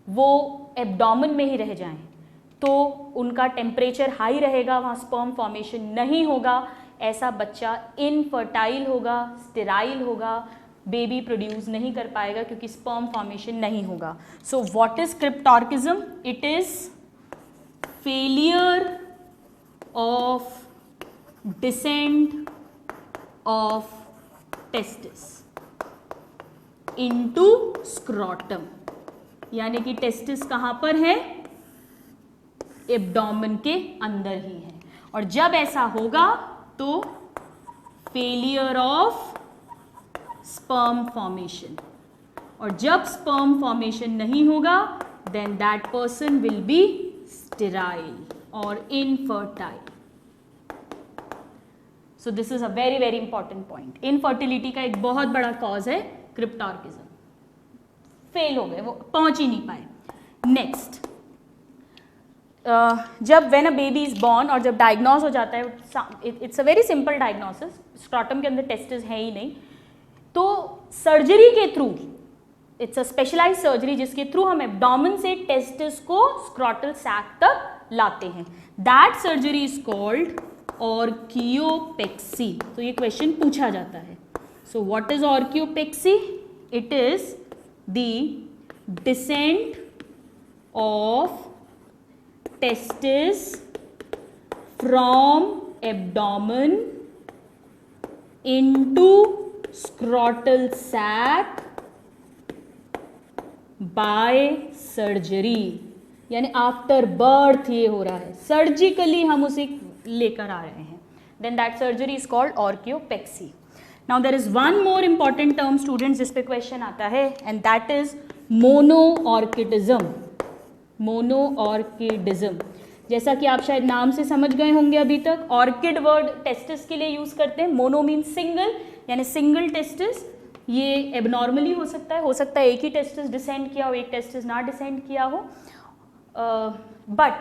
वो एब्डोमेन में ही रह जाएं, तो उनका टेम्परेचर हाई रहेगा, वहाँ स्पर्म फॉर्मेशन नहीं होगा, ऐसा बच्चा इनफर्टाइल होगा, स्टेराइल होगा, बेबी प्रोड्यूस नहीं कर पाएगा क्योंकि स्पर्म फॉर्मेशन नहीं होगा। So what is cryptorchism? It is failure of descent of testis into scrotum, यानी कि टेस्टिस कहां पर है? एब्डोमेन के अंदर ही है। और जब ऐसा होगा तो फेलियर ऑफ स्पर्म फॉर्मेशन, और जब स्पर्म फॉर्मेशन नहीं होगा then that person will be sterile और infertile. So this is a very very important point. Infertility का एक बहुत बड़ा कॉज है क्रिप्टॉर्किज्म। फेल हो गए, वो पहुंच ही नहीं पाए। नेक्स्ट, जब when a baby is born और जब डायग्नोज हो जाता है, it's a very simple diagnosis, scrotum के अंदर टेस्टिस है ही नहीं, तो सर्जरी के through, it's a specialize surgery जिसके थ्रू हम एब्डोमेन से टेस्टिस को स्क्रॉटल सैक तक लाते हैं, that surgery is called orchiopexy. तो ये क्वेश्चन पूछा जाता है। So what is orchiopexy? It is the descent of testis from abdomen into scrotal sac by surgery, यानी आफ्टर बर्थ ये हो रहा है, सर्जिकली हम उसे लेकर आ रहे हैं, then that surgery is called orchiopexy. Now there is one more important term students जिस पे क्वेश्चन आता है and that is monorchidism. Monorchidism, जैसा कि आप शायद नाम से समझ गए होंगे अभी तक, ऑर्किड वर्ड टेस्टिस के लिए यूज करते हैं, मोनो मीन सिंगल, यानी सिंगल टेस्टिस। ये एबनॉर्मली हो सकता है एक ही टेस्टिस डिसेंड किया हो, एक टेस्टिस ना डिसेंड किया हो, बट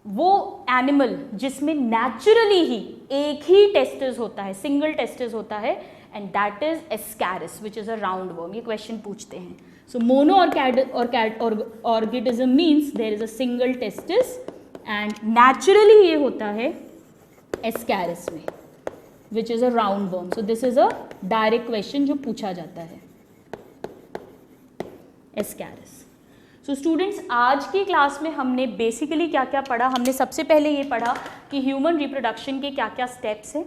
वो एनिमल जिसमें नेचुरली ही एक ही टेस्टिस होता है, सिंगल टेस्टिस होता है, and that is Ascaris which is a round worm. ये क्वेश्चन पूछते हैं। So monoorchidism means there is a single testis and naturally ये होता है ascaris में, which is a round worm. So this is a direct question जो पूछा जाता है, ascaris. So students, आज की क्लास में हमने बेसिकली क्या क्या पढ़ा? हमने सबसे पहले ये पढ़ा कि ह्यूमन रिप्रोडक्शन के क्या क्या स्टेप्स हैं।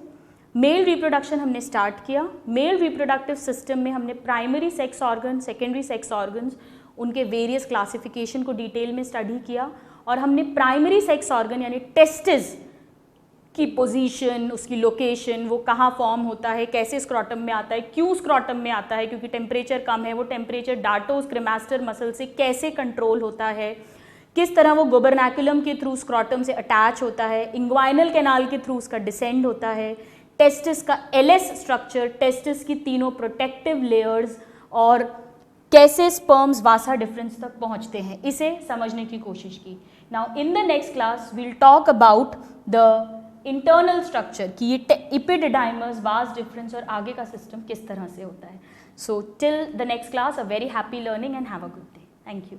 मेल रिप्रोडक्शन हमने स्टार्ट किया। मेल रिप्रोडक्टिव सिस्टम में हमने primary sex organ, secondary sex organs, उनके वेरियस क्लासिफिकेशन को डिटेल में स्टडी किया, और हमने प्राइमरी सेक्स ऑर्गन यानी टेस्टिस की पोजीशन, उसकी लोकेशन, वो कहाँ फॉर्म होता है, कैसे स्क्रॉटम में आता है, क्यों स्क्रॉटम में आता है, क्योंकि टेम्परेचर कम है, वो टेम्परेचर डार्टोस क्रेमास्टर मसल से कैसे कंट्रोल होता है, किस तरह वो गुबरनैकुलम के थ्रू स्क्रॉटम से अटैच होता है, इंग्वाइनल कैनाल के थ्रू उसका डिसेंड होता है, टेस्टिस का एलएस स्ट्रक्चर, टेस्टिस की तीनों प्रोटेक्टिव लेयर्स, और कैसे स्पर्म्स वासा डिफरेंस तक पहुंचते हैं, इसे समझने की कोशिश की. Now in the next class we'll talk about the internal structure कि ये इपिडिडाइमर्स, वास डिफरेंस और आगे का सिस्टम किस तरह से होता है. So till the next class, a very happy learning and have a good day. Thank you.